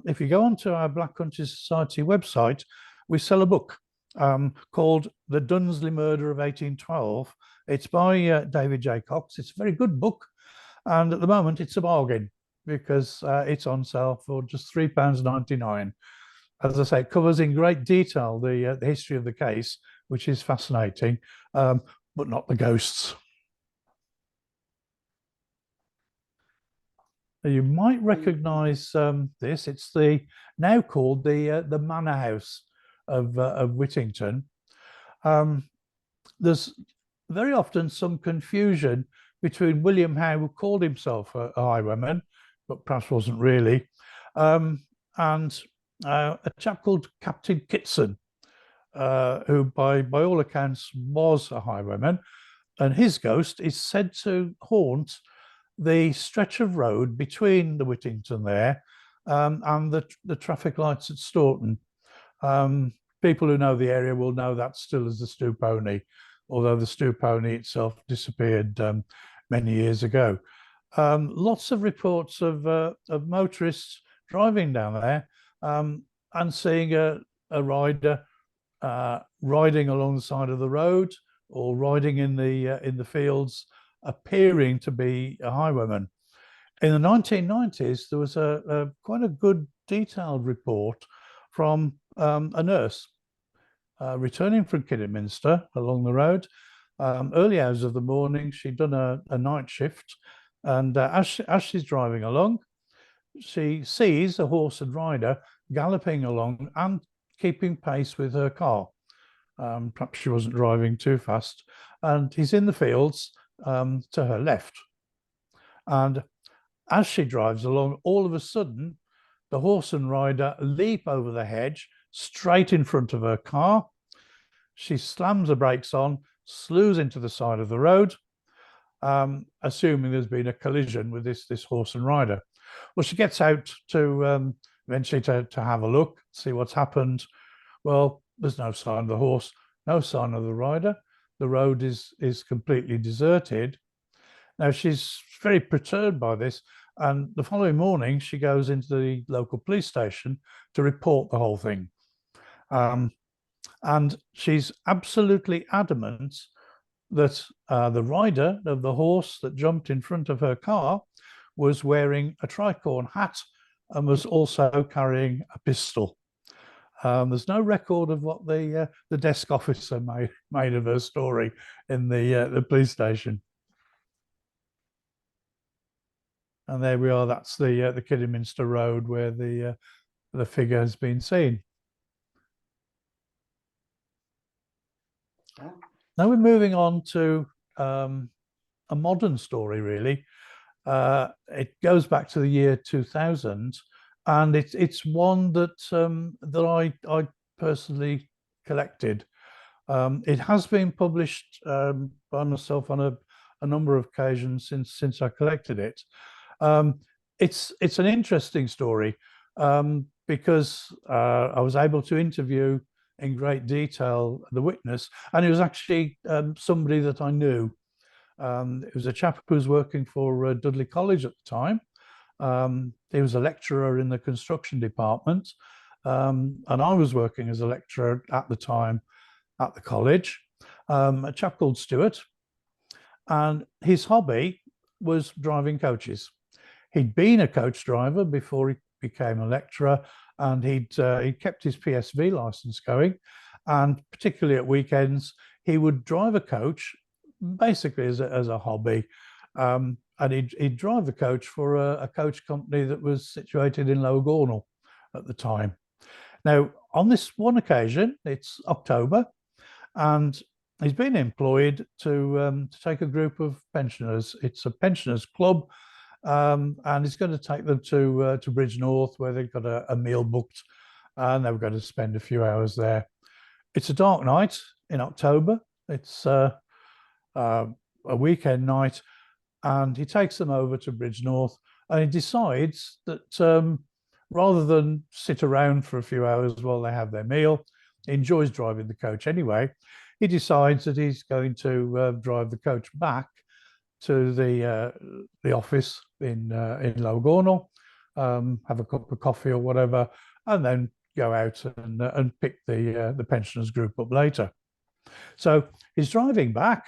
if you go onto our Black Country Society website, we sell a book called The Dunsley Murder of 1812. It's by David J. Cox. It's a very good book, and at the moment it's a bargain because it's on sale for just £3.99. As I say, it covers in great detail the history of the case, which is fascinating, but not the ghosts. You might recognise this. It's now called the Manor House of Whittington. There's very often some confusion between William Howe, who called himself a highwayman, but perhaps wasn't really, and a chap called Captain Kitson, who by all accounts was a highwayman, and his ghost is said to haunt the stretch of road between the Whittington there and the traffic lights at Staunton. People who know the area will know that still as the Stew Pony, although the Stew Pony itself disappeared many years ago. Lots of reports of motorists driving down there and seeing a rider riding along the side of the road or riding in the fields, appearing to be a highwayman. In the 1990s, there was quite a good detailed report from a nurse returning from Kidderminster along the road, Early hours of the morning, she'd done a night shift, and as she's driving along, she sees a horse and rider galloping along and keeping pace with her car. Perhaps she wasn't driving too fast, and he's in the fields to her left. And as she drives along, all of a sudden, the horse and rider leap over the hedge straight in front of her car. She slams the brakes on, slews into the side of the road, assuming there's been a collision with this horse and rider. Well, she gets out to eventually to have a look, see what's happened. Well, there's no sign of the horse, no sign of the rider. The road is completely deserted. Now, she's very perturbed by this, and the following morning she goes into the local police station to report the whole thing. And she's absolutely adamant that the rider of the horse that jumped in front of her car was wearing a tricorn hat and was also carrying a pistol. There's no record of what the desk officer made of her story in the police station. And there we are. That's the Kidderminster Road where the figure has been seen. Now we're moving on to a modern story, really. It goes back to the year 2000, and it's one that I personally collected. It has been published by myself on a number of occasions since I collected it. It's an interesting story because I was able to interview in great detail the witness, and it was actually somebody that I knew. It was a chap who was working for Dudley College at the time. He was a lecturer in the construction department, and I was working as a lecturer at the time at the college. A chap called Stuart, and his hobby was driving coaches. He'd been a coach driver before he became a lecturer, and he'd kept his PSV license going, and particularly at weekends he would drive a coach basically as a hobby, and he'd drive the coach for a coach company that was situated in Lower Gornal at the time. Now, on this one occasion, it's October, and he's been employed to take a group of pensioners. It's a pensioners club, and he's going to take them to Bridge North, where they've got a meal booked, and they were going to spend a few hours there. It's a dark night in October. It's a weekend night, and he takes them over to Bridge North, and he decides that rather than sit around for a few hours while they have their meal, he enjoys driving the coach anyway. He decides that he's going to drive the coach back to the office in Lower Gornal, have a cup of coffee or whatever, and then go out and pick the pensioners group up later. So he's driving back,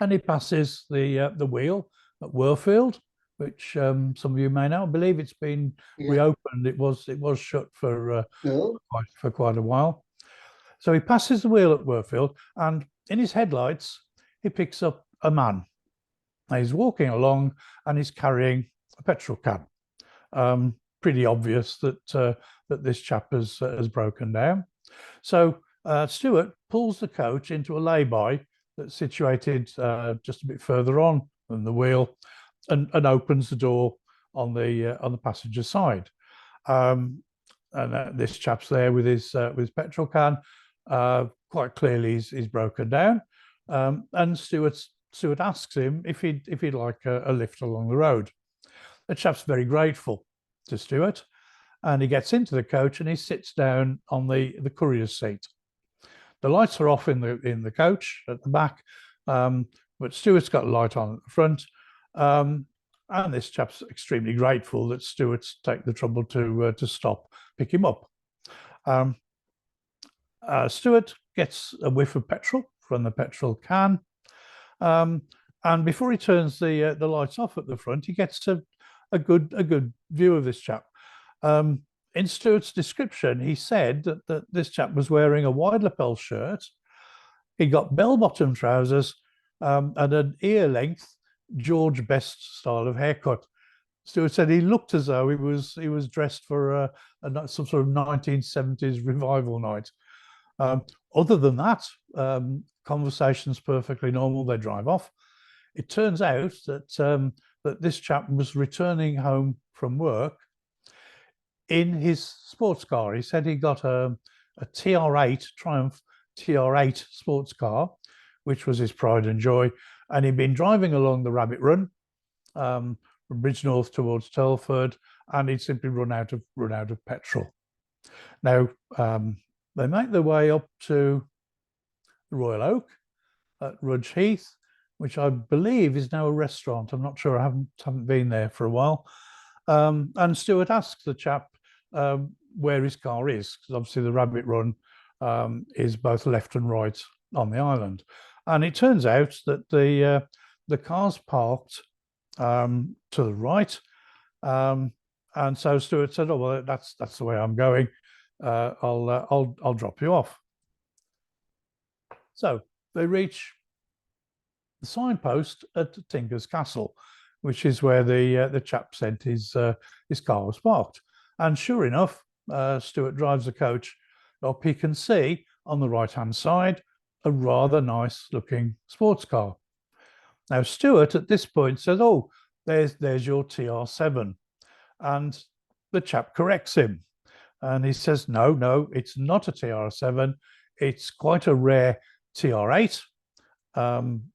and he passes the wheel at Worfield, which some of you may know. I believe it's been reopened. It was shut for quite a while. So he passes the wheel at Worfield, and in his headlights he picks up a man. Now he's walking along and he's carrying a petrol can. Pretty obvious that this chap has broken down. So Stuart pulls the coach into a lay-by that's situated just a bit further on than the wheel, and opens the door on the passenger side. And this chap's there with his petrol can. Quite clearly, he's broken down. And Stuart asks him if he'd like a lift along the road. The chap's very grateful to Stuart, and he gets into the coach and he sits down on the courier's seat. The lights are off in the coach at the back, but Stuart's got a light on at the front. And this chap's extremely grateful that Stuart's taken the trouble to stop, pick him up. Stuart gets a whiff of petrol from the petrol can, and before he turns the lights off at the front, he gets a good view of this chap. In Stuart's description, he said that this chap was wearing a wide lapel shirt, He got bell-bottom trousers and an ear-length George Best style of haircut. Stuart said he looked as though he was dressed for some sort of 1970s revival night. Other than that, conversation's perfectly normal. They drive off. It turns out that that this chap was returning home from work in his sports car. He said he got a TR8 Triumph TR8 sports car, which was his pride and joy, and he'd been driving along the Rabbit Run from Bridgenorth towards Telford, and he'd simply run out of petrol. Now they make their way up to the Royal Oak at Rudge Heath, which I believe is now a restaurant. I'm not sure. I haven't been there for a while. And Stuart asks the chap where his car is, because obviously the Rabbit Run is both left and right on the island. And it turns out that the car's parked to the right. And so Stuart said, "Oh well, that's the way I'm going. I'll drop you off." So they reach the signpost at Tinker's Castle, which is where the chap said his car was parked. And sure enough, Stuart drives the coach up. He can see on the right-hand side a rather nice-looking sports car. Now, Stuart at this point says, "Oh, there's your TR7," and the chap corrects him, and he says, "No, it's not a TR7. It's quite a rare TR8.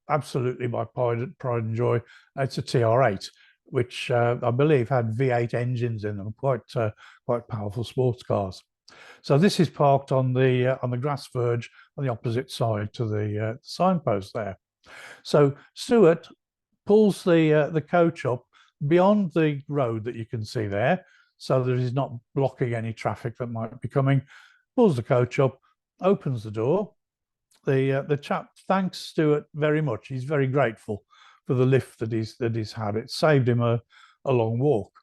Absolutely my pride and joy. It's a TR8, which I believe had V8 engines in them, quite powerful sports cars." So this is parked on the grass verge on the opposite side to the signpost there. So Stuart pulls the coach up beyond the road that you can see there, so that he's not blocking any traffic that might be coming. Pulls the coach up, opens the door. The chap thanks Stuart very much. He's very grateful for the lift that he's had. It saved him a long walk.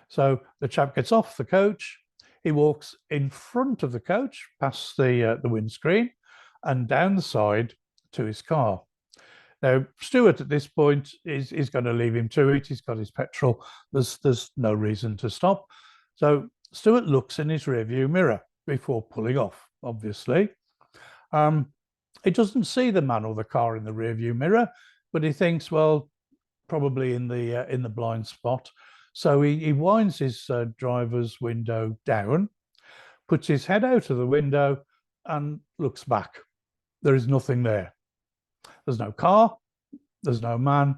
So the chap gets off the coach. He walks in front of the coach, past the windscreen, and down the side to his car. Now, Stuart at this point is going to leave him to it. He's got his petrol. There's no reason to stop. So Stuart looks in his rearview mirror before pulling off, obviously. He doesn't see the man or the car in the rearview mirror, but he thinks, well, probably in the blind spot. So he winds his driver's window down, puts his head out of the window, and looks back. There is nothing there. There's no car. There's no man.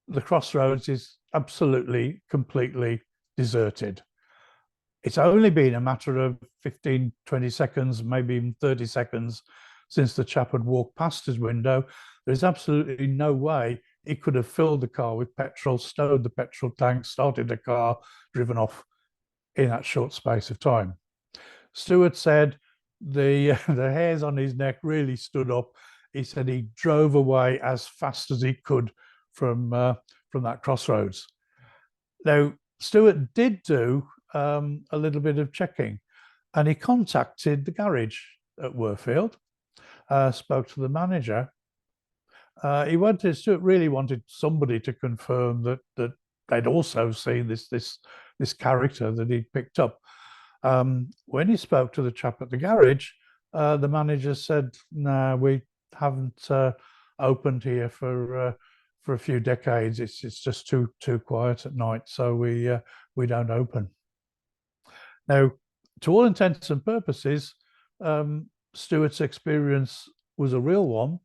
The crossroads is absolutely, completely deserted. It's only been a matter of 15, 20 seconds, maybe even 30 seconds since the chap had walked past his window. There's absolutely no way he could have filled the car with petrol, stowed the petrol tank, started the car, driven off in that short space of time. Stuart said the hairs on his neck really stood up. He said he drove away as fast as he could from that crossroads. Now, Stuart did do a little bit of checking, and he contacted the garage at Worfield, spoke to the manager. Stuart really wanted somebody to confirm that they'd also seen this character that he'd picked up. When he spoke to the chap at the garage, the manager said, "No, we haven't opened here for a few decades. It's just too quiet at night, so we don't open." Now, to all intents and purposes, Stuart's experience was a real one.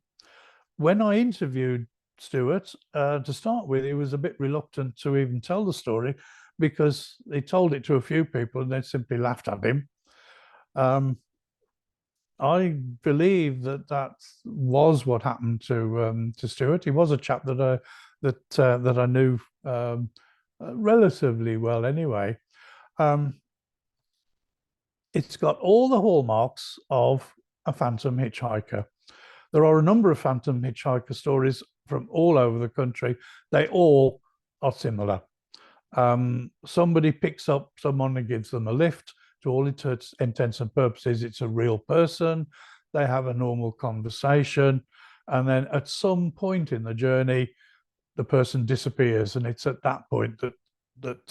When I interviewed Stuart, to start with, he was a bit reluctant to even tell the story because he told it to a few people and they simply laughed at him. I believe that was what happened to Stuart. He was a chap that I knew relatively well anyway. It's got all the hallmarks of a phantom hitchhiker. There are a number of phantom hitchhiker stories from all over the country. They all are similar. Somebody picks up someone and gives them a lift. To all intents and purposes, it's a real person. they have a normal conversation, and then at some point in the journey, the person disappears, and it's at that point that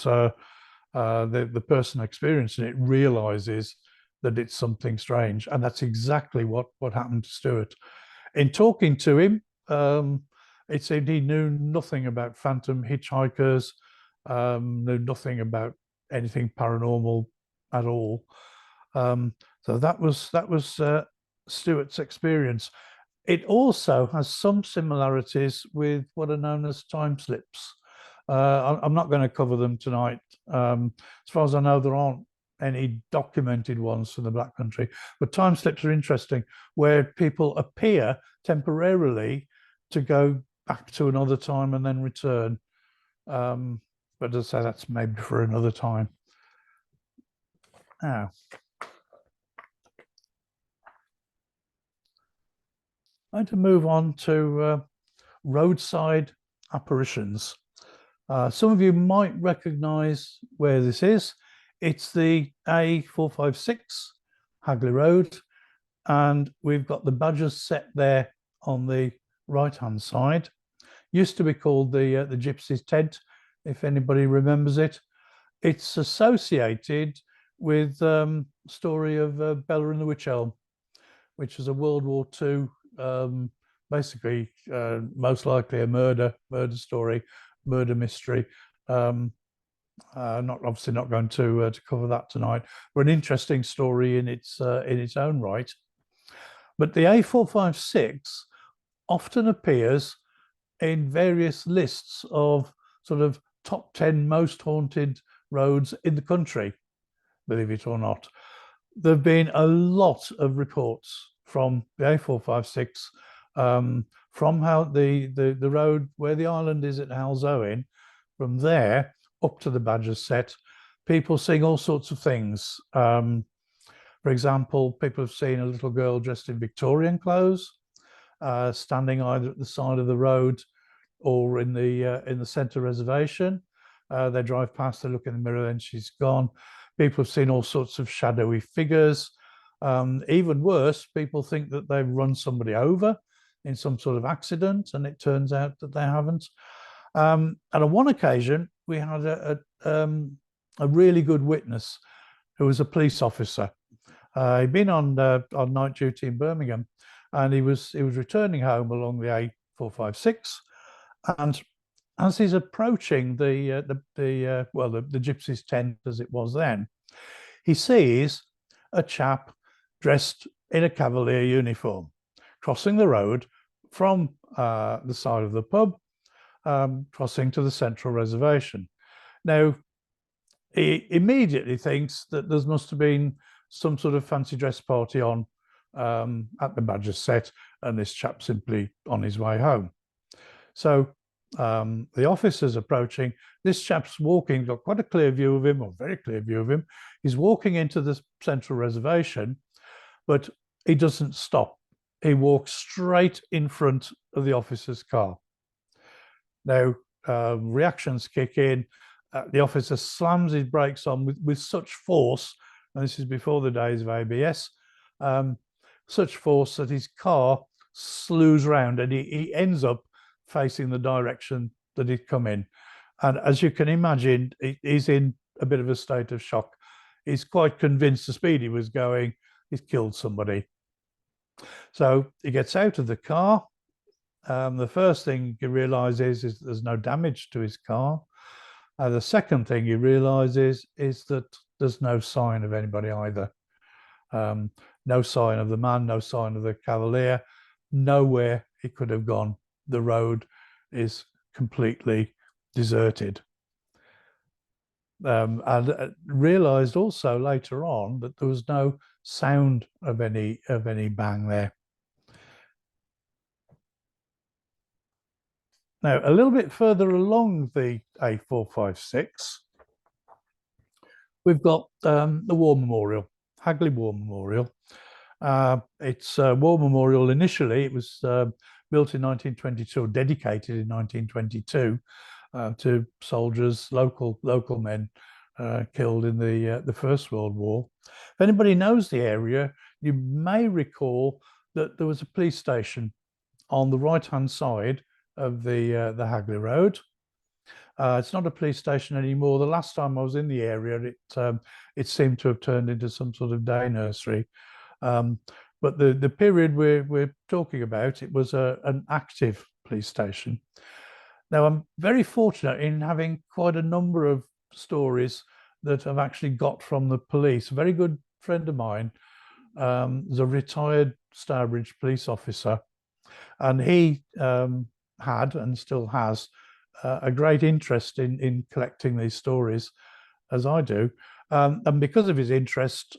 the person experiencing it realizes that it's something strange, and that's exactly what happened to Stuart. In talking to him, it seemed he knew nothing about phantom hitchhikers, knew nothing about anything paranormal at all. So that was Stuart's experience. It also has some similarities with what are known as time slips. I'm not going to cover them tonight. As far as I know, there aren't any documented ones from the Black Country, but time slips are interesting, where people appear temporarily to go back to another time and then return. But as I say, that's maybe for another time. Now, I'm going to move on to roadside apparitions. Some of you might recognize where this is. It's the A456 Hagley Road, and we've got the badges set there on the right-hand side. Used to be called the Gypsy's Tent, if anybody remembers it. It's associated with story of Bella and the Witch Elm, which is a World War II, basically most likely a murder story, murder mystery. Obviously not going to cover that tonight, but an interesting story in its own right. But the A456 often appears in various lists of sort of top 10 most haunted roads in the country, believe it or not. There have been a lot of reports from the A456, from how the road where the island is at Halzowen, from there up to the Badgers set, people seeing all sorts of things. For example, people have seen a little girl dressed in Victorian clothes, standing either at the side of the road or in the centre reservation. They drive past, they look in the mirror, then she's gone. People have seen all sorts of shadowy figures. Even worse, people think that they've run somebody over in some sort of accident, and it turns out that they haven't. And on one occasion, we had a really good witness who was a police officer. He'd been on night duty in Birmingham, and he was returning home along the A456, and as he's approaching the Gypsy's Tent, as it was then, he sees a chap dressed in a Cavalier uniform crossing the road from the side of the pub, crossing to the central reservation. Now, he immediately thinks that there must have been some sort of fancy dress party on at the Badgers set, and this chap simply on his way home. So the officer's approaching. This chap's walking, got quite a clear view of him, or very clear view of him. He's walking into the central reservation, but he doesn't stop. He walks straight in front of the officer's car. Now, reactions kick in. The officer slams his brakes on with such force, and this is before the days of ABS, such force that his car slews round, and he ends up facing the direction that he'd come in. And as you can imagine, he's in a bit of a state of shock. He's quite convinced the speed he was going, he's killed somebody. So he gets out of the car. The first thing he realizes is there's no damage to his car. The second thing he realizes is that there's no sign of anybody either. No sign of the man, no sign of the Cavalier, nowhere he could have gone. The road is completely deserted. And realized also later on that there was no sound of any bang there. Now, a little bit further along the A456, we've got the War Memorial, Hagley War Memorial. It's a war memorial. Initially, it was built in 1922, dedicated in 1922 to soldiers, local men killed in the First World War. If anybody knows the area, you may recall that there was a police station on the right-hand side of the Hagley Road. It's not a police station anymore. The last time I was in the area, it seemed to have turned into some sort of day nursery. But the period we're talking about, it was an active police station. Now, I'm very fortunate in having quite a number of stories that I've actually got from the police. A very good friend of mine is a retired Stourbridge police officer, and he had and still has a great interest in collecting these stories, as I do. And because of his interest,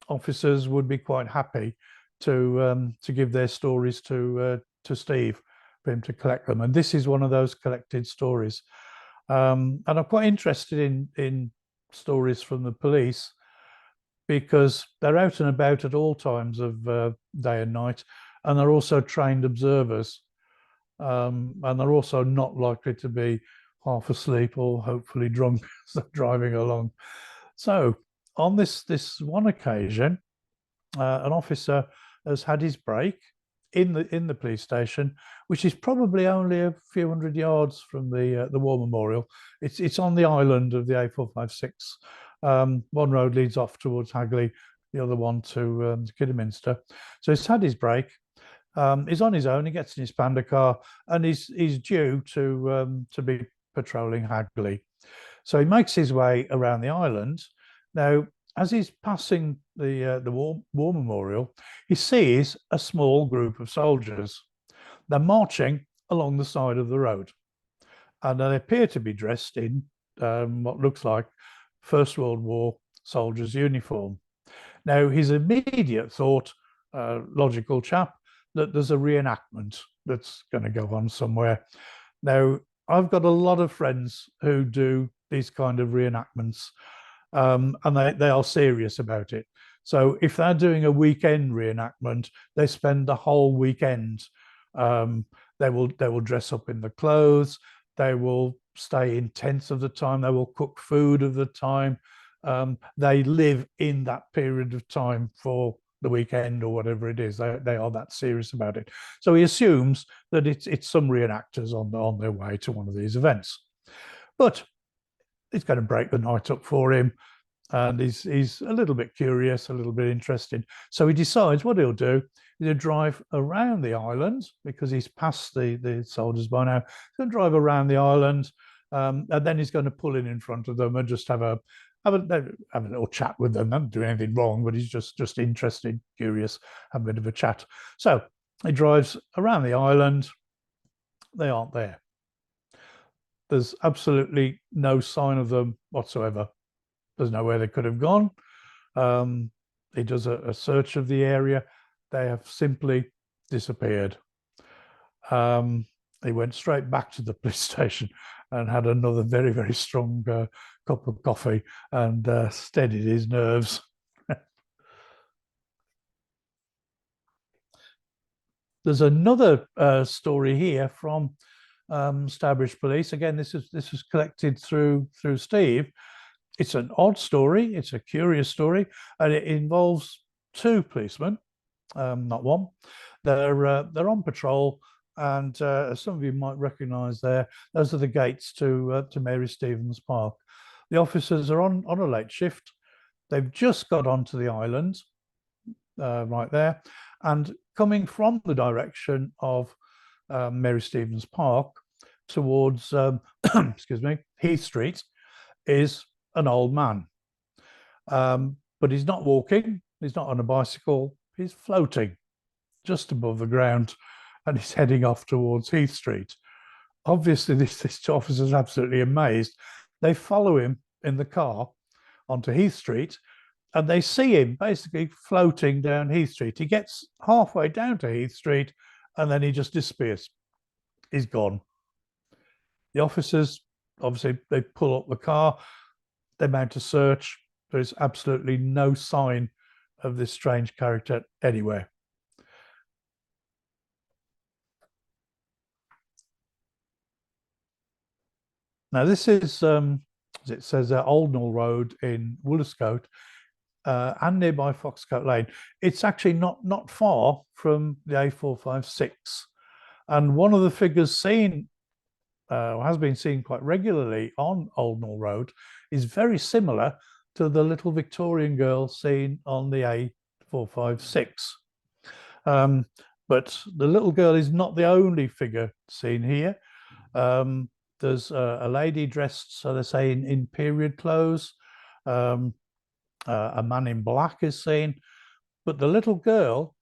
officers would be quite happy to give their stories to Steve for him to collect them. And this is one of those collected stories. And I'm quite interested in stories from the police because they're out and about at all times of day and night, and they're also trained observers. And they're also not likely to be half asleep or hopefully drunk as they're driving along. So on this one occasion, an officer has had his break in the police station, which is probably only a few hundred yards from the War Memorial. It's on the island of the A456. One road leads off towards Hagley, the other one to Kidderminster. So he's had his break. He's on his own. He gets in his Panda car, and he's due to be patrolling Hagley. So he makes his way around the island. Now, as he's passing the War Memorial, he sees a small group of soldiers. They're marching along the side of the road, and they appear to be dressed in what looks like First World War soldiers' uniform. Now, his immediate thought, logical chap, that there's a reenactment that's going to go on somewhere. Now, I've got a lot of friends who do these kind of reenactments, and they are serious about it. So if they're doing a weekend reenactment, they spend the whole weekend. They will dress up in the clothes. They will stay in tents of the time. They will cook food of the time. They live in that period of time for the weekend or whatever it is. They are that serious about it. So he assumes that it's some reenactors on their way to one of these events. But it's going to break the night up for him, and he's a little bit curious, a little bit interested. So he decides what he'll do is he'll drive around the island, because he's past the soldiers by now. He's going to drive around the island, and then he's going to pull in front of them and just have a little chat with them. Not do anything wrong, but he's just interested, curious, have a bit of a chat. So he drives around the island. They aren't there. There's absolutely no sign of them whatsoever. There's nowhere they could have gone. He does a search of the area. They have simply disappeared. He went straight back to the police station and had another very, very strong cup of coffee and steadied his nerves. There's another story here from Stourbridge Police. Again, this was collected through Steve. It's an odd story. It's a curious story, and it involves two policemen, not one. They're on patrol, and as some of you might recognise there, those are the gates to Mary Stevens Park. The officers are on a late shift. They've just got onto the island, right there, and coming from the direction of Mary Stevens Park towards excuse me, Heath Street is an old man, but he's not walking, he's not on a bicycle, he's floating just above the ground, and he's heading off towards Heath Street. Obviously, this officer is absolutely amazed. They follow him in the car onto Heath Street, and they see him basically floating down Heath Street. He gets halfway down to Heath Street, and then he just disappears. He's gone. The officers, obviously, they pull up the car, they mount a search. There's absolutely no sign of this strange character anywhere. Now, this is as it says there, Oldnall Road in Woolliscote, and nearby Foxcote Lane. It's actually not far from the A456. And one of the figures seen, has been seen quite regularly on Oldnall Road, is very similar to the little Victorian girl seen on the A456. But the little girl is not the only figure seen here. There's a lady dressed, so they say, in period clothes. A man in black is seen, but the little girl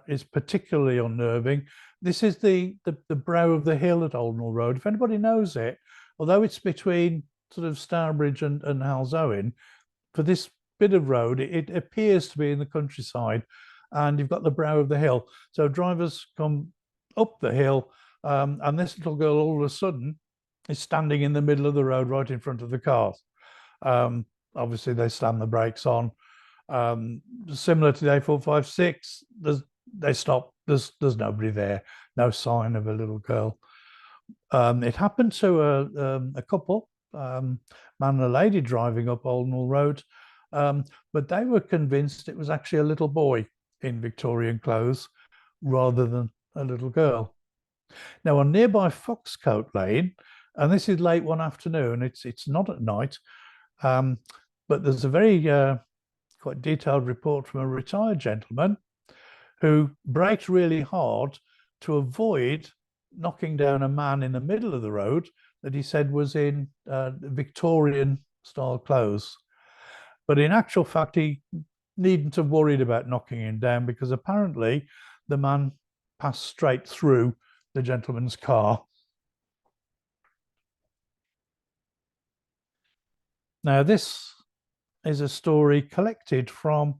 is particularly unnerving. This is the brow of the hill at Oldnall Road. If anybody knows it, although it's between sort of Stourbridge and Halzowen, for this bit of road, it appears to be in the countryside, and you've got the brow of the hill. So drivers come up the hill, and this little girl all of a sudden is standing in the middle of the road right in front of the cars. Obviously, they slam the brakes on. Similar to the A456, they stop. There's nobody there, no sign of a little girl. It happened to a couple, man and a lady, driving up Oldnall Road, but they were convinced it was actually a little boy in Victorian clothes rather than a little girl. Now, on nearby Foxcote Lane, and this is late one afternoon, it's not at night, but there's a very quite detailed report from a retired gentleman who braked really hard to avoid knocking down a man in the middle of the road that he said was in Victorian style clothes. But in actual fact, he needn't have worried about knocking him down, because apparently the man passed straight through the gentleman's car. Now, this is a story collected from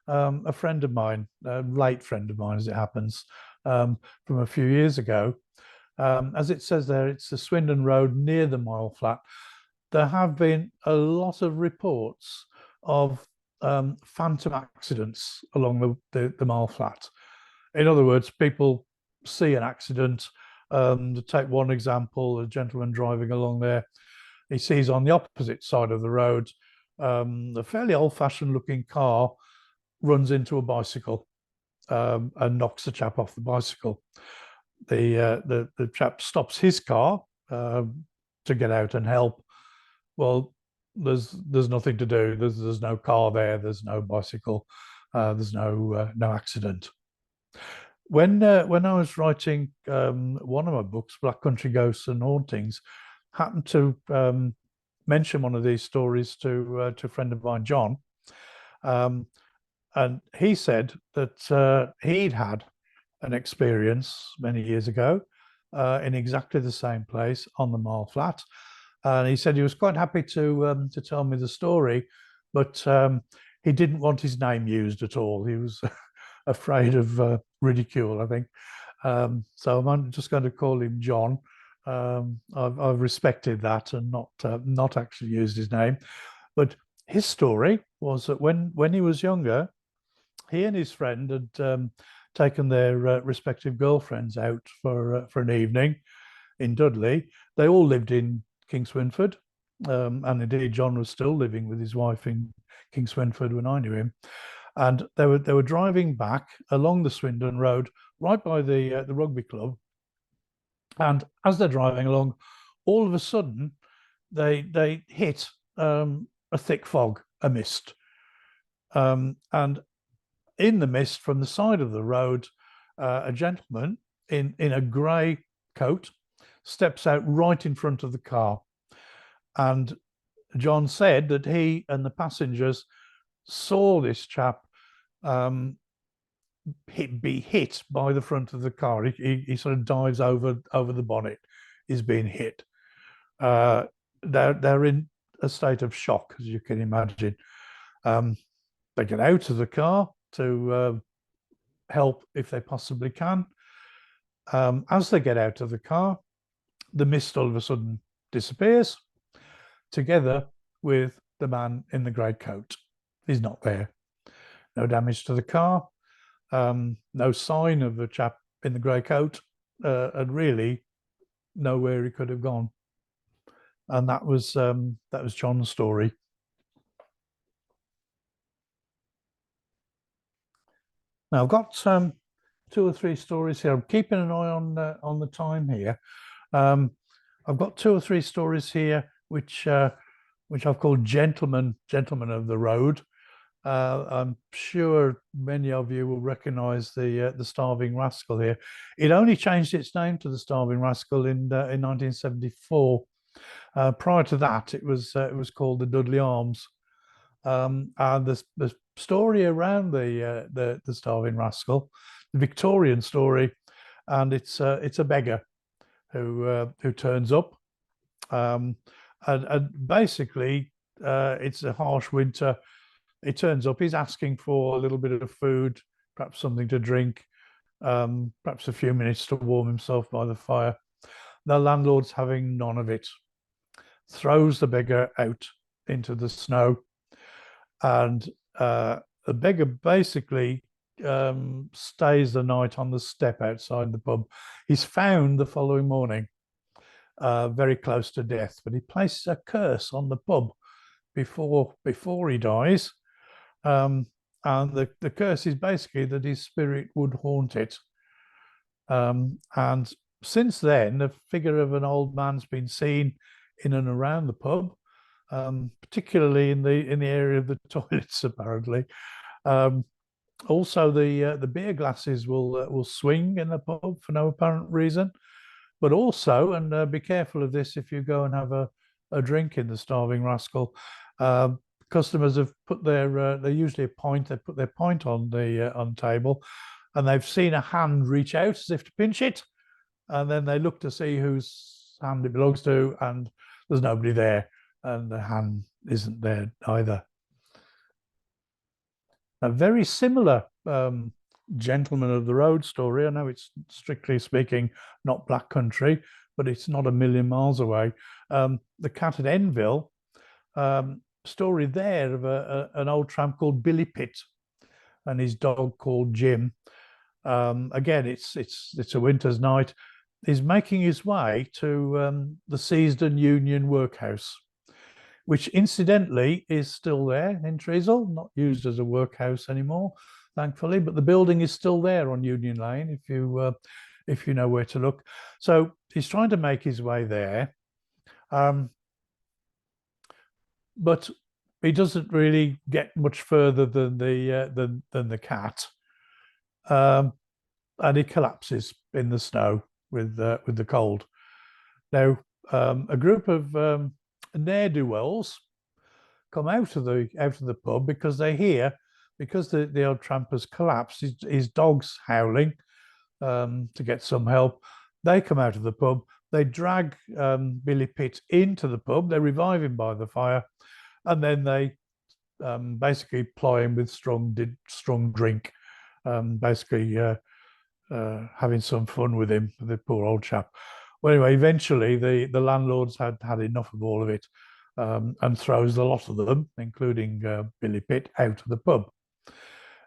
a friend of mine, a late friend of mine, as it happens, from a few years ago. As it says there, it's the Swindon Road near the mile flat. There have been a lot of reports of phantom accidents along the mile flat. In other words, people see an accident. To take one example, a gentleman driving along there, he sees on the opposite side of the road a fairly old-fashioned looking car runs into a bicycle and knocks the chap off the bicycle. The chap stops his car to get out and help. Well, there's nothing to do. There's no car there. There's no bicycle. There's no accident. When I was writing one of my books, Black Country Ghosts and Hauntings, happened to mention one of these stories to a friend of mine, John, and he said that he'd had an experience many years ago in exactly the same place on the mile flat, and he said he was quite happy to tell me the story, but he didn't want his name used at all. He was afraid of ridicule, I think. So I'm just going to call him John. I've respected that and not actually used his name. But his story was that when he was younger, he and his friend had taken their respective girlfriends out for an evening in Dudley. They all lived in King Swinford, and indeed John was still living with his wife in King Swinford when I knew him. And they were driving back along the Swindon Road, right by the rugby club. And as they're driving along, all of a sudden, they hit a thick fog, a mist. And in the mist from the side of the road, a gentleman in a grey coat steps out right in front of the car. And John said that he and the passengers saw this chap be hit by the front of the car. He sort of dives over the bonnet, is being hit. They're in a state of shock, as you can imagine. They get out of the car to help if they possibly can. As they get out of the car, the mist all of a sudden disappears, together with the man in the grey coat. He's not there. No damage to the car, no sign of the chap in the grey coat, and really nowhere he could have gone. and that was John's story. Now I've got 2 or 3 stories here. I'm keeping an eye on the time here. I've got 2 or 3 stories here which I've called gentlemen of the road. I'm sure many of you will recognise the Starving Rascal here. It only changed its name to the Starving Rascal in 1974. Prior to that, it was called the Dudley Arms. And the story around the Starving Rascal, the Victorian story, and it's a beggar who turns up, and basically it's a harsh winter. He turns up, he's asking for a little bit of food, perhaps something to drink, perhaps a few minutes to warm himself by the fire. The landlord's having none of it, throws the beggar out into the snow, and the beggar basically stays the night on the step outside the pub. He's found the following morning, very close to death, but he places a curse on the pub before he dies. And the curse is basically that his spirit would haunt it. And since then, the figure of an old man's been seen in and around the pub, particularly in the area of the toilets, apparently. Also, the beer glasses will swing in the pub for no apparent reason. But also, and be careful of this if you go and have a drink in the Starving Rascal, customers have put their they usually put their pint on the table, and they've seen a hand reach out as if to pinch it, and then they look to see whose hand it belongs to, and there's nobody there, and the hand isn't there either. A very similar gentleman of the road story. I know it's strictly speaking not Black Country, but it's not a million miles away. The Cat at Enville. Story there of an old tramp called Billy Pitt and his dog called Jim. Again, it's a winter's night. He's making his way to the Seasden Union Workhouse, which incidentally is still there in Treasel, not used as a workhouse anymore, thankfully, but the building is still there on Union Lane if you know where to look. So he's trying to make his way there. But he doesn't really get much further than the cat, and he collapses in the snow with the cold. Now, a group of ne'er-do-wells come out of the pub because they hear, because the old tramp has collapsed, his dog's howling to get some help. They come out of the pub. They drag Billy Pitt into the pub. They revive him by the fire, and then they basically ply him with strong drink, basically having some fun with him, the poor old chap. Well, anyway, eventually the landlord's had enough of all of it, and throws a lot of them, including Billy Pitt, out of the pub.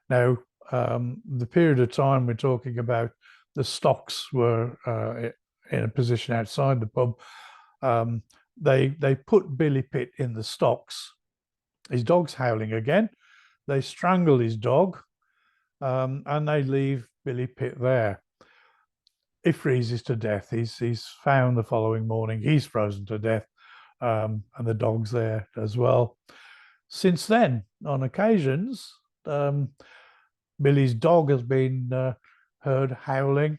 Now, the period of time we're talking about, the stocks were in a position outside the pub. They put Billy Pitt in the stocks. His dog's howling again. They strangle his dog, and they leave Billy Pitt there. He freezes to death. He's found the following morning. He's frozen to death, and the dog's there as well. Since then, on occasions, Billy's dog has been heard howling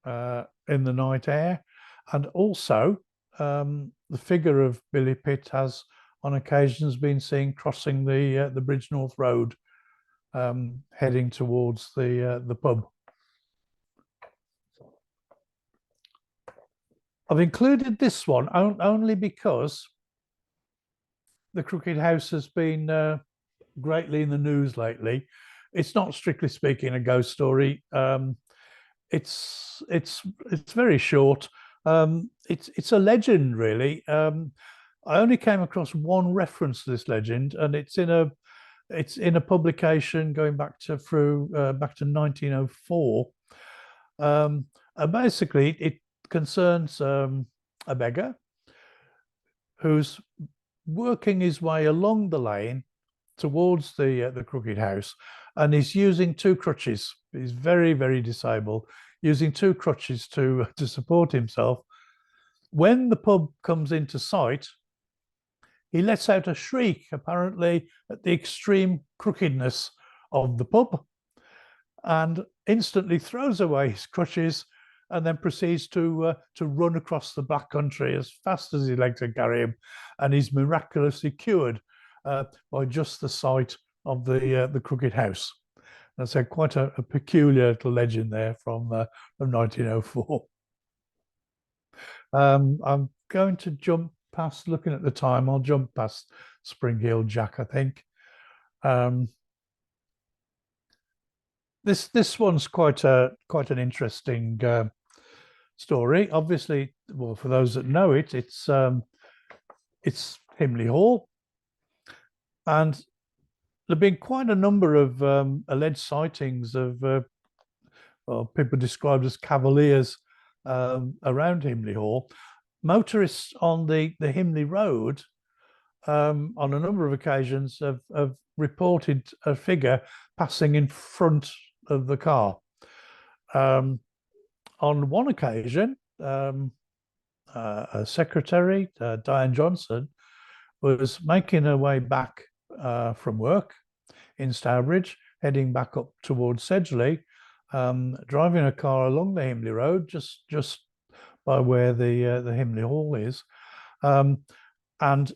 in the night air, and also the figure of Billy Pitt has on occasions been seen crossing the Bridgenorth Road, heading towards the pub. I've included this one only because the Crooked House has been greatly in the news lately. It's not strictly speaking a ghost story. It's very short. It's a legend, really. I only came across one reference to this legend, and it's in a publication going back to 1904. And basically, it concerns a beggar who's working his way along the lane towards the crooked house, and he's using two crutches. He's very, very disabled, using two crutches to support himself. When the pub comes into sight, he lets out a shriek, apparently at the extreme crookedness of the pub, and instantly throws away his crutches and then proceeds to run across the back country as fast as his legs can carry him, and he's miraculously cured by just the sight of the crooked house. That's quite a peculiar little legend there from 1904. I'm going to jump past, looking at the time, I'll jump past Spring Heel Jack, I think. This one's quite an interesting story. Obviously, well, for those that know it, it's Himley Hall, and there've been quite a number of alleged sightings of people described as cavaliers around Himley Hall. Motorists on the Himley Road on a number of occasions have reported a figure passing in front of the car. On one occasion, a secretary, Diane Johnson, was making her way back from work in Stourbridge, heading back up towards Sedgley, driving a car along the Himley Road, just by where the Himley Hall is, and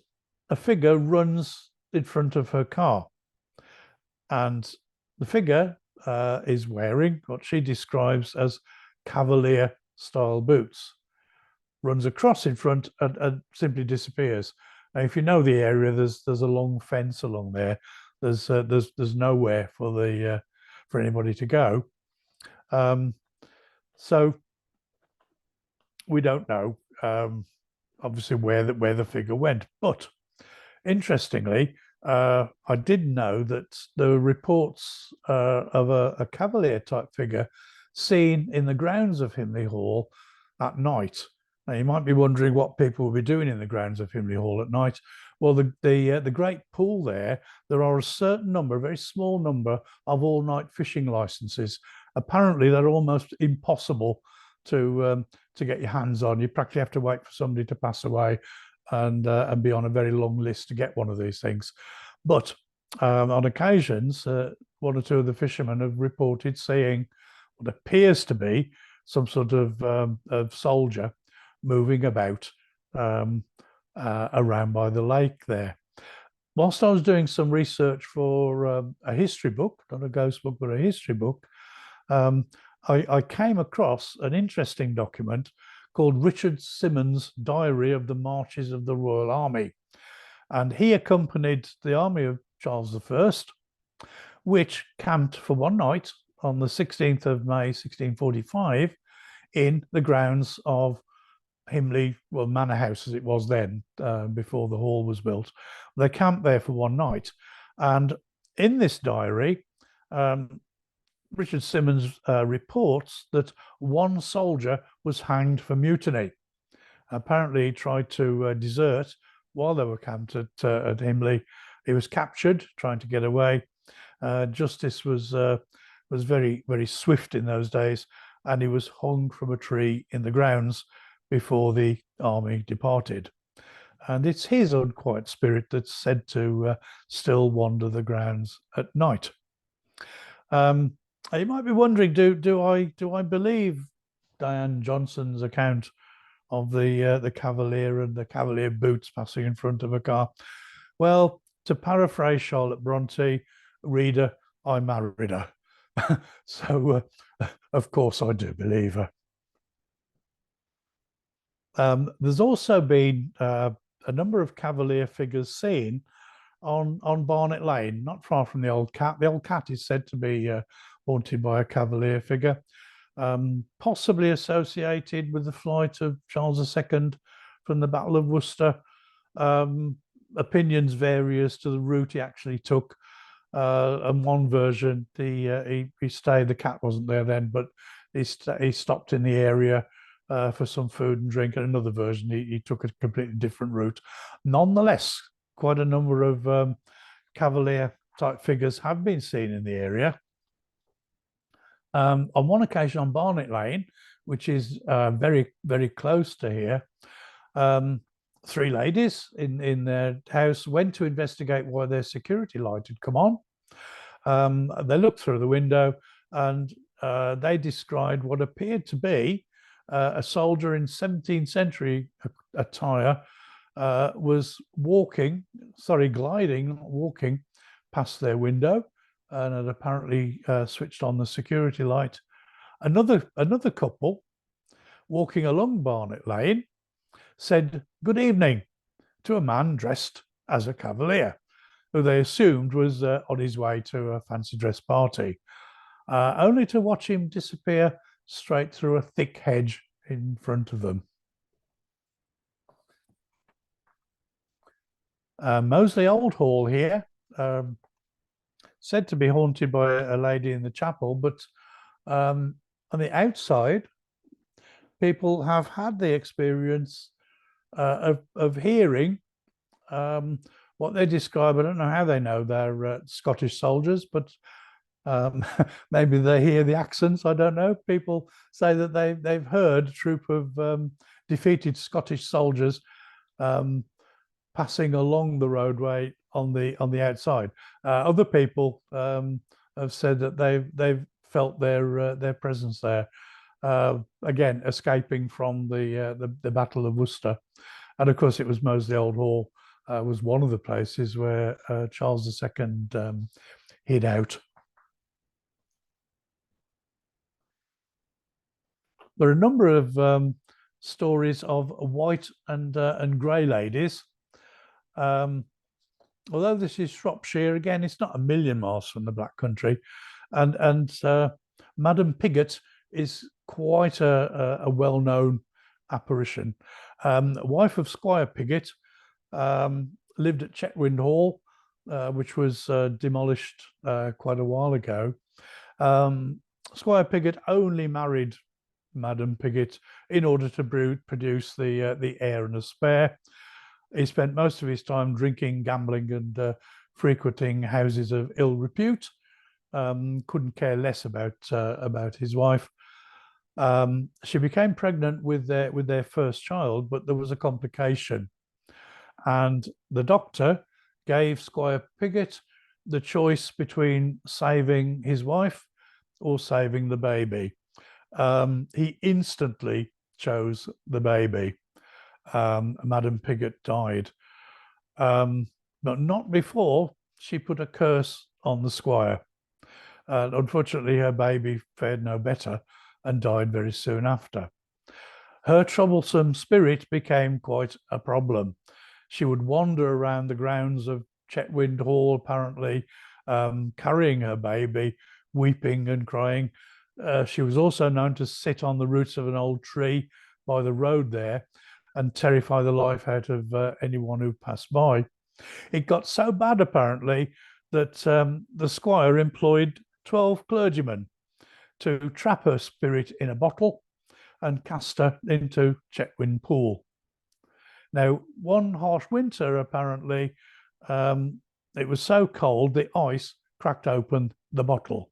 a figure runs in front of her car, and the figure is wearing what she describes as cavalier style boots, runs across in front and simply disappears. Now, if you know the area, there's a long fence along there. There's nowhere for anybody to go. So we don't know, obviously, where the figure went. But interestingly, I did know that there were reports of a cavalier type figure seen in the grounds of Himley Hall at night. Now, you might be wondering what people will be doing in the grounds of Himley Hall at night. Well, the great pool there are a certain number, a very small number of all-night fishing licenses. Apparently, they're almost impossible to get your hands on. You practically have to wait for somebody to pass away and be on a very long list to get one of these things. But on occasions, one or two of the fishermen have reported seeing what appears to be some sort of soldier moving about around by the lake there. Whilst I was doing some research for a history book, not a ghost book, but a history book, I came across an interesting document called Richard Simmons' Diary of the Marches of the Royal Army. And he accompanied the army of Charles I, which camped for one night on the 16th of May, 1645, in the grounds of Himley, well, Manor House as it was then, before the hall was built. They camped there for one night. And in this diary, Richard Simmons reports that one soldier was hanged for mutiny. Apparently, he tried to desert while they were camped at Himley. He was captured, trying to get away. Justice was very, very swift in those days, and he was hung from a tree in the grounds before the army departed. And it's his unquiet spirit that's said to still wander the grounds at night. You might be wondering, do I believe Diane Johnson's account of the cavalier and the cavalier boots passing in front of a car? Well, to paraphrase Charlotte Bronte, reader, I married her. So, of course, I do believe her. There's also been a number of cavalier figures seen on Barnet Lane, not far from the Old Cat. The Old Cat is said to be haunted by a cavalier figure, possibly associated with the flight of Charles II from the Battle of Worcester. Opinions vary as to the route he actually took. And one version, he stayed. The cat wasn't there then, but he stopped in the area for some food and drink, and another version he took a completely different route. Nonetheless, quite a number of Cavalier type figures have been seen in the area. On one occasion on Barnet Lane, which is very, very close to here, three ladies in their house went to investigate why their security light had come on. They looked through the window and they described what appeared to be a soldier in 17th century attire was walking past their window and had apparently switched on the security light. Another couple walking along Barnet Lane said good evening to a man dressed as a Cavalier, who they assumed was on his way to a fancy dress party, only to watch him disappear straight through a thick hedge in front of them. Moseley Old Hall here, said to be haunted by a lady in the chapel, but on the outside, people have had the experience of hearing what they describe. I don't know how they know they're Scottish soldiers, but maybe they hear the accents. I don't know. People say that they've heard a troop of defeated Scottish soldiers passing along the roadway on the outside. Other people have said that they've felt their presence there. Again, escaping from the Battle of Worcester, and of course it was Moseley Old Hall was one of the places where Charles II hid out. There are a number of stories of white and grey ladies. Although this is Shropshire, again, it's not a million miles from the Black Country, and Madam Pigott is quite a well-known apparition. Wife of Squire Pigott, lived at Chetwynd Hall, which was demolished quite a while ago. Squire Pigott only married Madam Pigott in order to produce the heir and a spare. He spent most of his time drinking, gambling, and frequenting houses of ill repute. Couldn't care less about his wife. She became pregnant with their first child, but there was a complication, and the doctor gave Squire Pigott the choice between saving his wife or saving the baby. He instantly chose the baby. Madam Pigott died, but not before she put a curse on the squire. Unfortunately, her baby fared no better and died very soon after. Her troublesome spirit became quite a problem. She would wander around the grounds of Chetwynd Hall, apparently carrying her baby, weeping and crying. She was also known to sit on the roots of an old tree by the road there and terrify the life out of anyone who passed by. It got so bad, apparently, that the squire employed 12 clergymen to trap her spirit in a bottle and cast her into Chetwynd Pool. Now, one harsh winter, apparently, it was so cold the ice cracked open the bottle.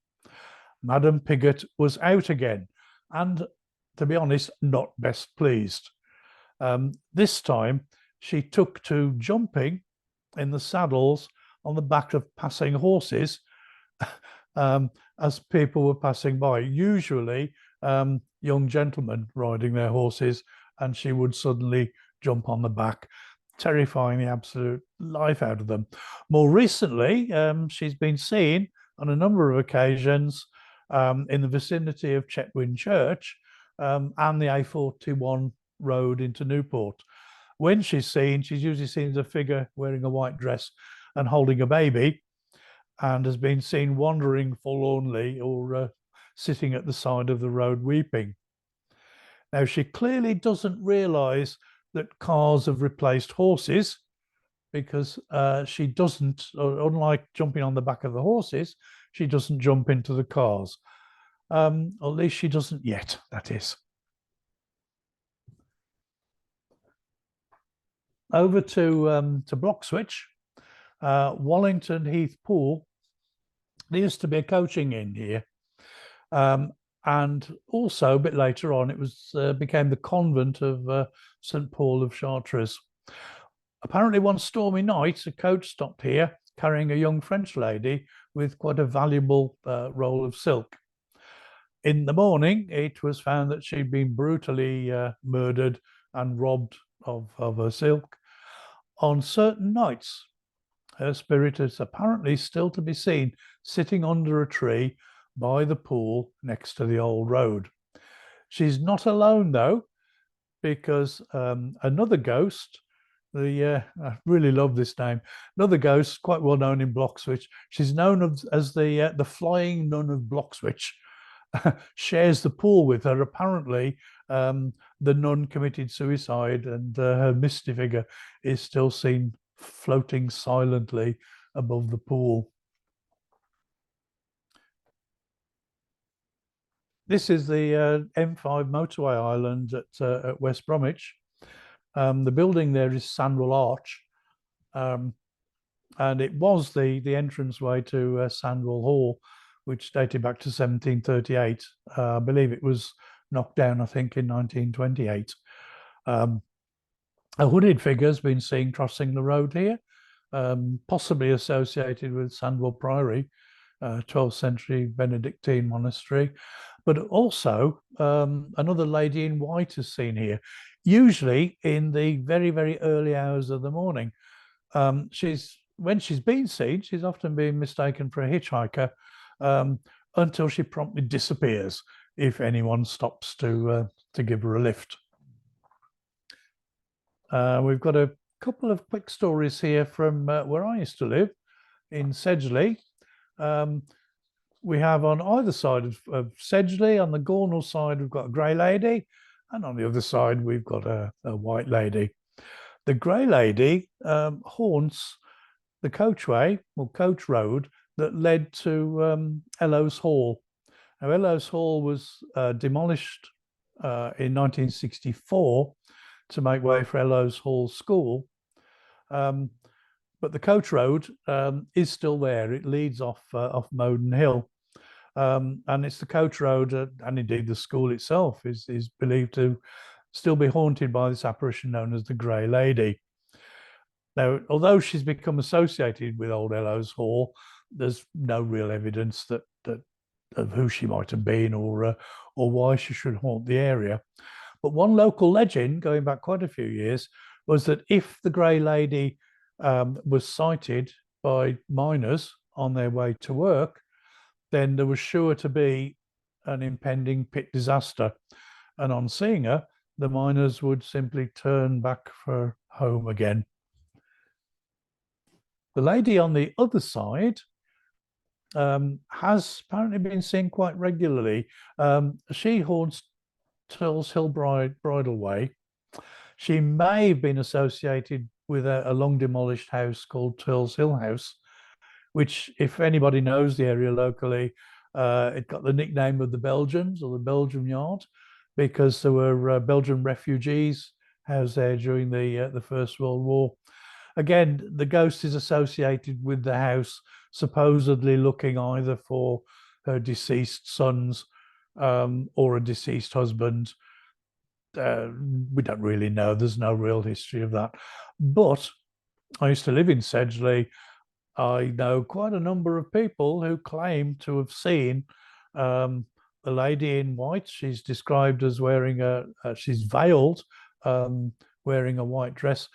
Madam Pigott was out again, and, to be honest, not best pleased. This time, she took to jumping in the saddles on the back of passing horses as people were passing by, usually young gentlemen riding their horses, and she would suddenly jump on the back, terrifying the absolute life out of them. More recently, she's been seen on a number of occasions in the vicinity of Chetwynd Church and the A41 road into Newport. When she's usually seen as a figure wearing a white dress and holding a baby, and has been seen wandering forlornly or sitting at the side of the road weeping. Now, she clearly doesn't realise that cars have replaced horses, because she doesn't, unlike jumping on the back of the horses, she doesn't jump into the cars. At least she doesn't yet, that is. over to Bloxwich, Wallington Heath Pool. There used to be a coaching inn here, and also a bit later on, it was became the convent of St Paul of Chartres. Apparently, one stormy night, a coach stopped here carrying a young French lady with quite a valuable roll of silk. In the morning, it was found that she'd been brutally murdered and robbed of her silk. On certain nights, her spirit is apparently still to be seen sitting under a tree by the pool next to the old road. She's not alone, though, because another ghost, I really love this name, another ghost quite well known in Bloxwich, she's known as the Flying Nun of Bloxwich, shares the pool with her. Apparently, the nun committed suicide, and her misty figure is still seen floating silently above the pool. This is the M5 motorway island at West Bromwich. The building there is Sandwell Arch, and it was the entranceway to Sandwell Hall, which dated back to 1738. I believe it was knocked down, I think, in 1928. A hooded figure has been seen crossing the road here, possibly associated with Sandwell Priory, 12th century Benedictine monastery. But also another lady in white is seen here, usually in the very, very early hours of the morning. When she's been seen, she's often been mistaken for a hitchhiker, until she promptly disappears if anyone stops to give her a lift. We've got a couple of quick stories here from where I used to live in Sedgley. We have on either side of Sedgley, on the Gornal side, we've got a grey lady, and on the other side, we've got a white lady. The grey lady haunts the coachway, or coach road, that led to Ellows Hall. Now, Ellows Hall was demolished in 1964 to make way for Ellows Hall School. But the coach road is still there. It leads off Moden Hill. And it's the coach road, and indeed the school itself is believed to still be haunted by this apparition known as the Grey Lady. Now, although she's become associated with Old Ellows Hall, there's no real evidence that of who she might have been or why she should haunt the area. But one local legend, going back quite a few years, was that if the Grey Lady was sighted by miners on their way to work, then there was sure to be an impending pit disaster. And on seeing her, the miners would simply turn back for home again. The lady on the other side has apparently been seen quite regularly. She haunts Tulse Hill Bridle Way. She may have been associated with a long demolished house called Tulse Hill House, which, if anybody knows the area locally, it got the nickname of the Belgians, or the Belgium Yard, because there were Belgian refugees housed there during the First World War. Again, the ghost is associated with the house, supposedly looking either for her deceased sons or a deceased husband. We don't really know. There's no real history of that. But I used to live in Sedgley. I know quite a number of people who claim to have seen the lady in white. She's described as wearing she's veiled, wearing a white dress,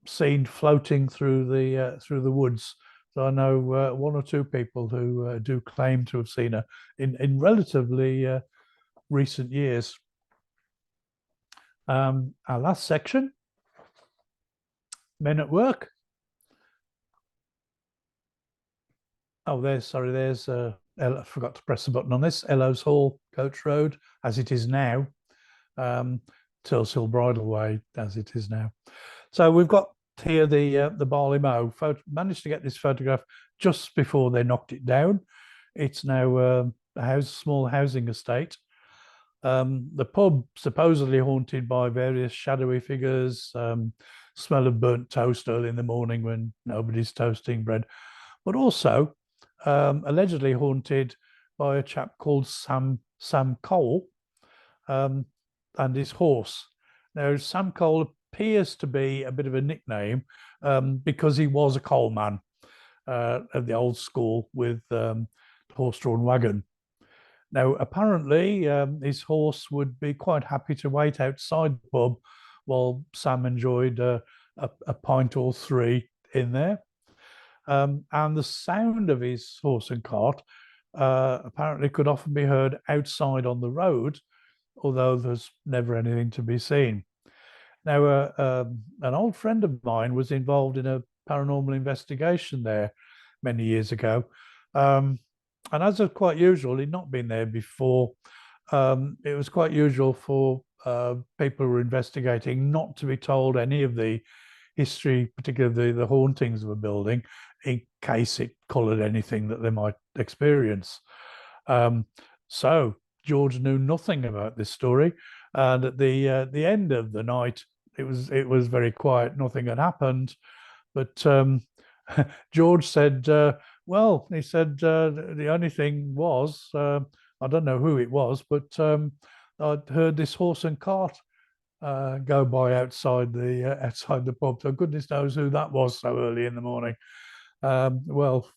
seen floating through the woods. So I know one or two people who do claim to have seen her in relatively recent years. Our last section, men at work. Oh, there's I forgot to press the button on this. Ellows Hall Coach Road, as it is now. Tulse Hill Bridle Way, as it is now. So we've got here the Barley Mow. Managed to get this photograph just before they knocked it down. It's now a small housing estate. The pub supposedly haunted by various shadowy figures, smell of burnt toast early in the morning when nobody's toasting bread, but also allegedly haunted by a chap called Sam Cole and his horse. Now, Sam Cole appears to be a bit of a nickname because he was a coalman of the old school with horse-drawn wagon. Now, apparently, his horse would be quite happy to wait outside the pub while Sam enjoyed a pint or three in there. And the sound of his horse and cart apparently could often be heard outside on the road, although there's never anything to be seen. Now, an old friend of mine was involved in a paranormal investigation there many years ago. And as is quite usual, he'd not been there before. It was quite usual for people who were investigating not to be told any of the history, particularly the hauntings of a building, in case it coloured anything that they might experience. So George knew nothing about this story, and at the end of the night, it was very quiet. Nothing had happened, but George said, well, he said the only thing was, I don't know who it was, but I'd heard this horse and cart go by outside the pub. So goodness knows who that was so early in the morning. Well,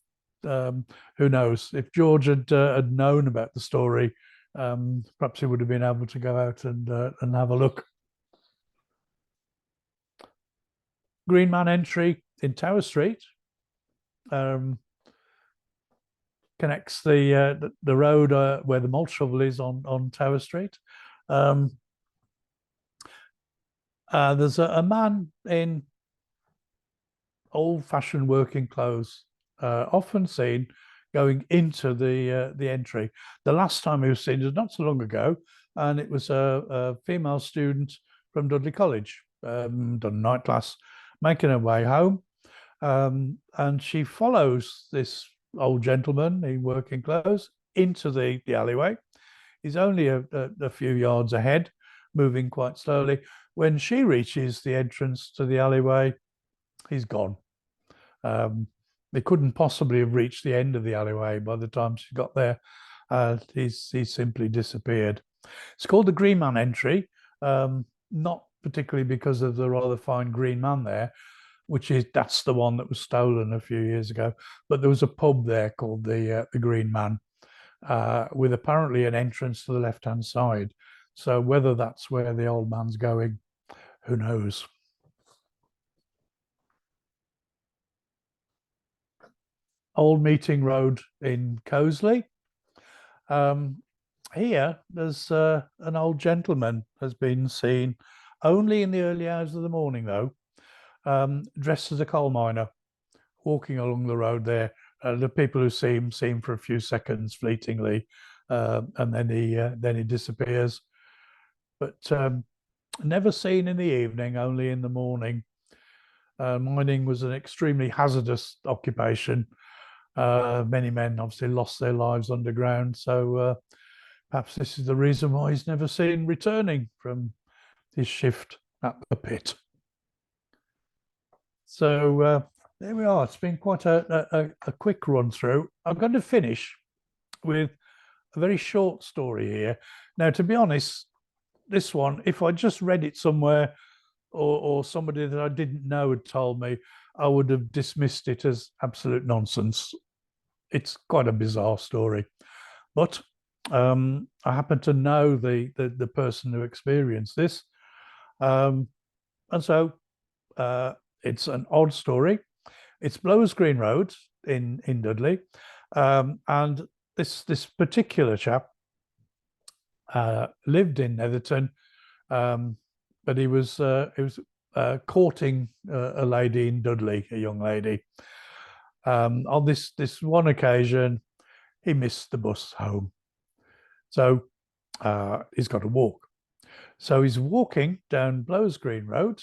who knows? If George had known about the story, perhaps he would have been able to go out and have a look. Green Man entry in Tower Street connects the road where the malt shovel is on Tower Street. There's a man in old-fashioned working clothes, often seen going into the entry. The last time he was seen was not so long ago, and it was a female student from Dudley College, done night class, making her way home, and she follows this old gentleman in working clothes into the alleyway. He's only a few yards ahead, moving quite slowly. When she reaches the entrance to the alleyway, he's gone. They couldn't possibly have reached the end of the alleyway by the time she got there. He's simply disappeared. It's called the Green Man entry, not particularly because of the rather fine green man there, that's the one that was stolen a few years ago. But there was a pub there called the Green Man, with apparently an entrance to the left-hand side. So whether that's where the old man's going, who knows? Old Meeting Road in Coseley. Here, there's an old gentleman has been seen only in the early hours of the morning, though, dressed as a coal miner, walking along the road there. The people who see him for a few seconds fleetingly, and then he disappears. But never seen in the evening, only in the morning. Mining was an extremely hazardous occupation. Many men obviously lost their lives underground, so perhaps this is the reason why he's never seen returning from his shift at the pit. So there we are. It's been quite a quick run through. I'm going to finish with a very short story here. Now, to be honest, this one, if I just read it somewhere or somebody that I didn't know had told me, I would have dismissed it as absolute nonsense. It's quite a bizarre story. But I happen to know the person who experienced this. And so it's an odd story. It's Blowers Green Road in Dudley. And this particular chap lived in Netherton, but he was courting a lady in Dudley, a young lady. On this one occasion, he missed the bus home, so he's got to walk. So he's walking down Blowers Green Road,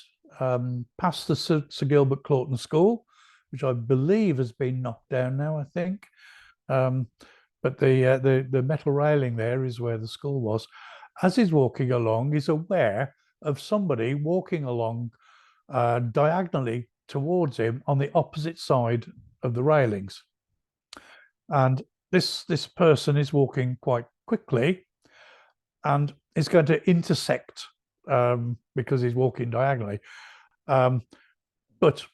past the Sir Gilbert Claughton School, which I believe has been knocked down now, I think. But the metal railing there is where the school was. As he's walking along, he's aware of somebody walking along diagonally towards him on the opposite side of the railings. And this person is walking quite quickly and is going to intersect because he's walking diagonally. But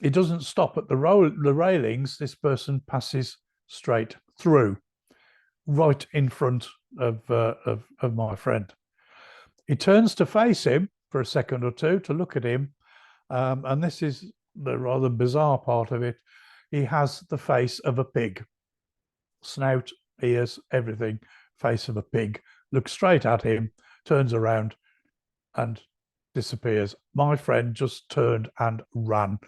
he doesn't stop at the railings. This person passes straight through, right in front of my friend. He turns to face him for a second or two to look at him. And this is the rather bizarre part of it. He has the face of a pig. Snout, ears, everything, face of a pig. Looks straight at him, turns around and disappears. My friend just turned and ran.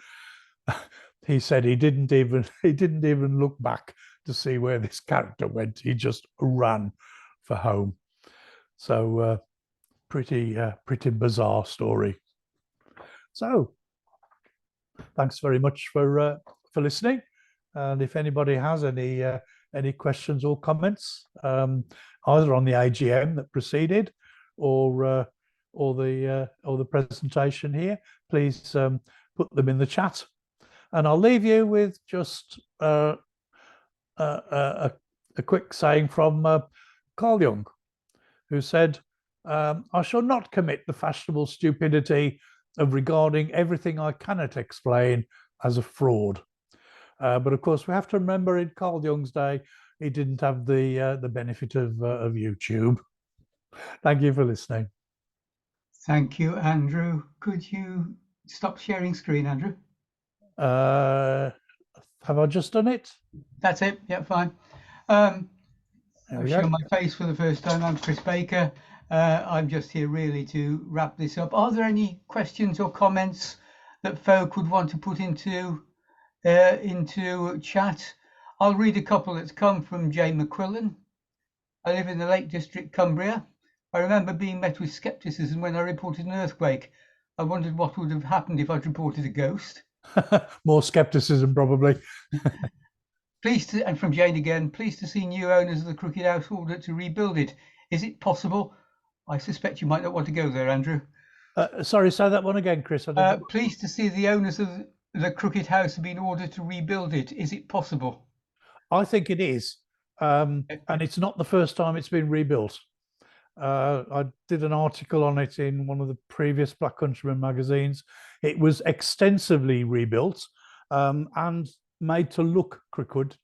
He said he didn't even look back to see where this character went. He just ran for home. So pretty bizarre story. So thanks very much for listening. And if anybody has any questions or comments, either on the AGM that preceded or the presentation here, please put them in the chat. And I'll leave you with just a quick saying from Carl Jung, who said, I shall not commit the fashionable stupidity of regarding everything I cannot explain as a fraud. But of course, we have to remember in Carl Jung's day, he didn't have the benefit of YouTube. Thank you for listening. Thank you, Andrew. Could you stop sharing screen, Andrew? Have I just done it? That's it. Yeah, fine. There I'll we show go. my face for the first time. I'm Chris Baker. I'm just here really to wrap this up. Are there any questions or comments that folk would want to put into chat? I'll read a couple that's come from Jay McQuillan. I live in the Lake District, Cumbria. I remember being met with skepticism when I reported an earthquake. I wondered what would have happened if I'd reported a ghost. More skepticism, probably. Pleased to, and from Jane again, pleased to see new owners of the Crooked House ordered to rebuild it. Is it possible? I suspect you might not want to go there, Andrew. Sorry, say that one again, Chris. Pleased to see the owners of the Crooked House have been ordered to rebuild it. Is it possible? I think it is. And it's not the first time it's been rebuilt. I did an article on it in one of the previous Black Countryman magazines. It was extensively rebuilt and made to look crooked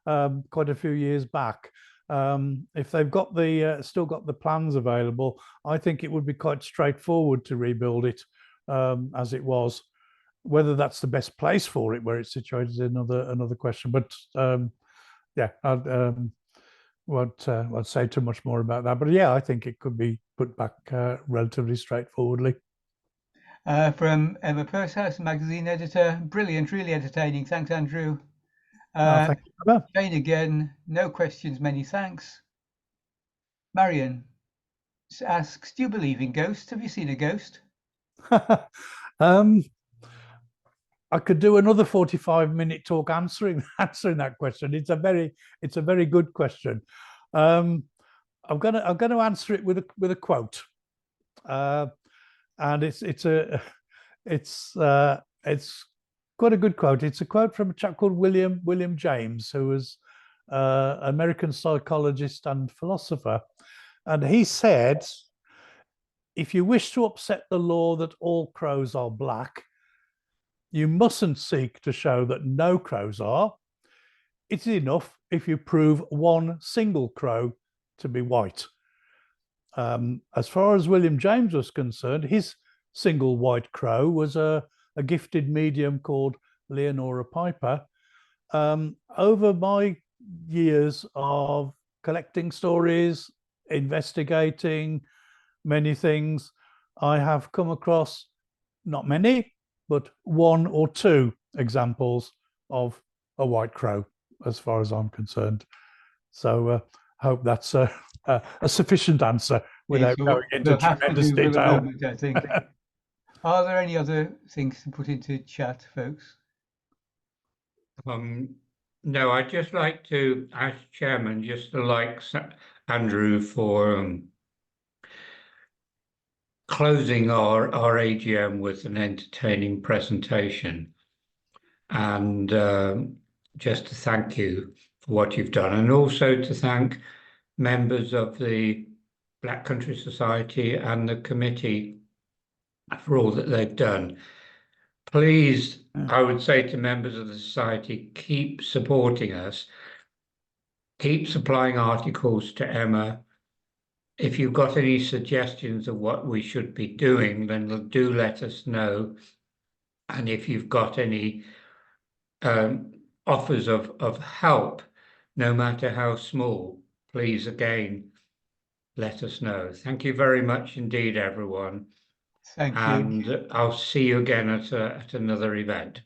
quite a few years back. If they've got still got the plans available, I think it would be quite straightforward to rebuild it as it was. Whether that's the best place for it, where it's situated, is another question. But yeah, I won't say too much more about that. But yeah, I think it could be put back relatively straightforwardly. From Emma Pursehouse, magazine editor. Brilliant, really entertaining. Thanks, Andrew. Thank you. Jane again, no questions, many thanks. Marion asks, do you believe in ghosts? Have you seen a ghost? I could do another 45-minute talk answering that question. It's a very good question. I'm gonna answer it with a quote, and it's quite a good quote. It's a quote from a chap called William James, who was an American psychologist and philosopher, and he said, "If you wish to upset the law that all crows are black, you mustn't seek to show that no crows are. It is enough if you prove one single crow to be white." As far as William James was concerned, his single white crow was a gifted medium called Leonora Piper. Over my years of collecting stories, investigating many things, I have come across not many, but one or two examples of a white crow, as far as I'm concerned. So I hope that's a sufficient answer without going into tremendous detail. Moment, I think. Are there any other things to put into chat, folks? No, I'd just like to, as chairman, just to like Andrew for closing our AGM with an entertaining presentation. And just to thank you for what you've done, and also to thank members of the Black Country Society and the committee for all that they've done. Please, I would say to members of the society, keep supporting us. Keep supplying articles to Emma. If you've got any suggestions of what we should be doing, then do let us know. And if you've got any offers of help, no matter how small, please again, let us know. Thank you very much indeed, everyone. Thank you. And I'll see you again at another event.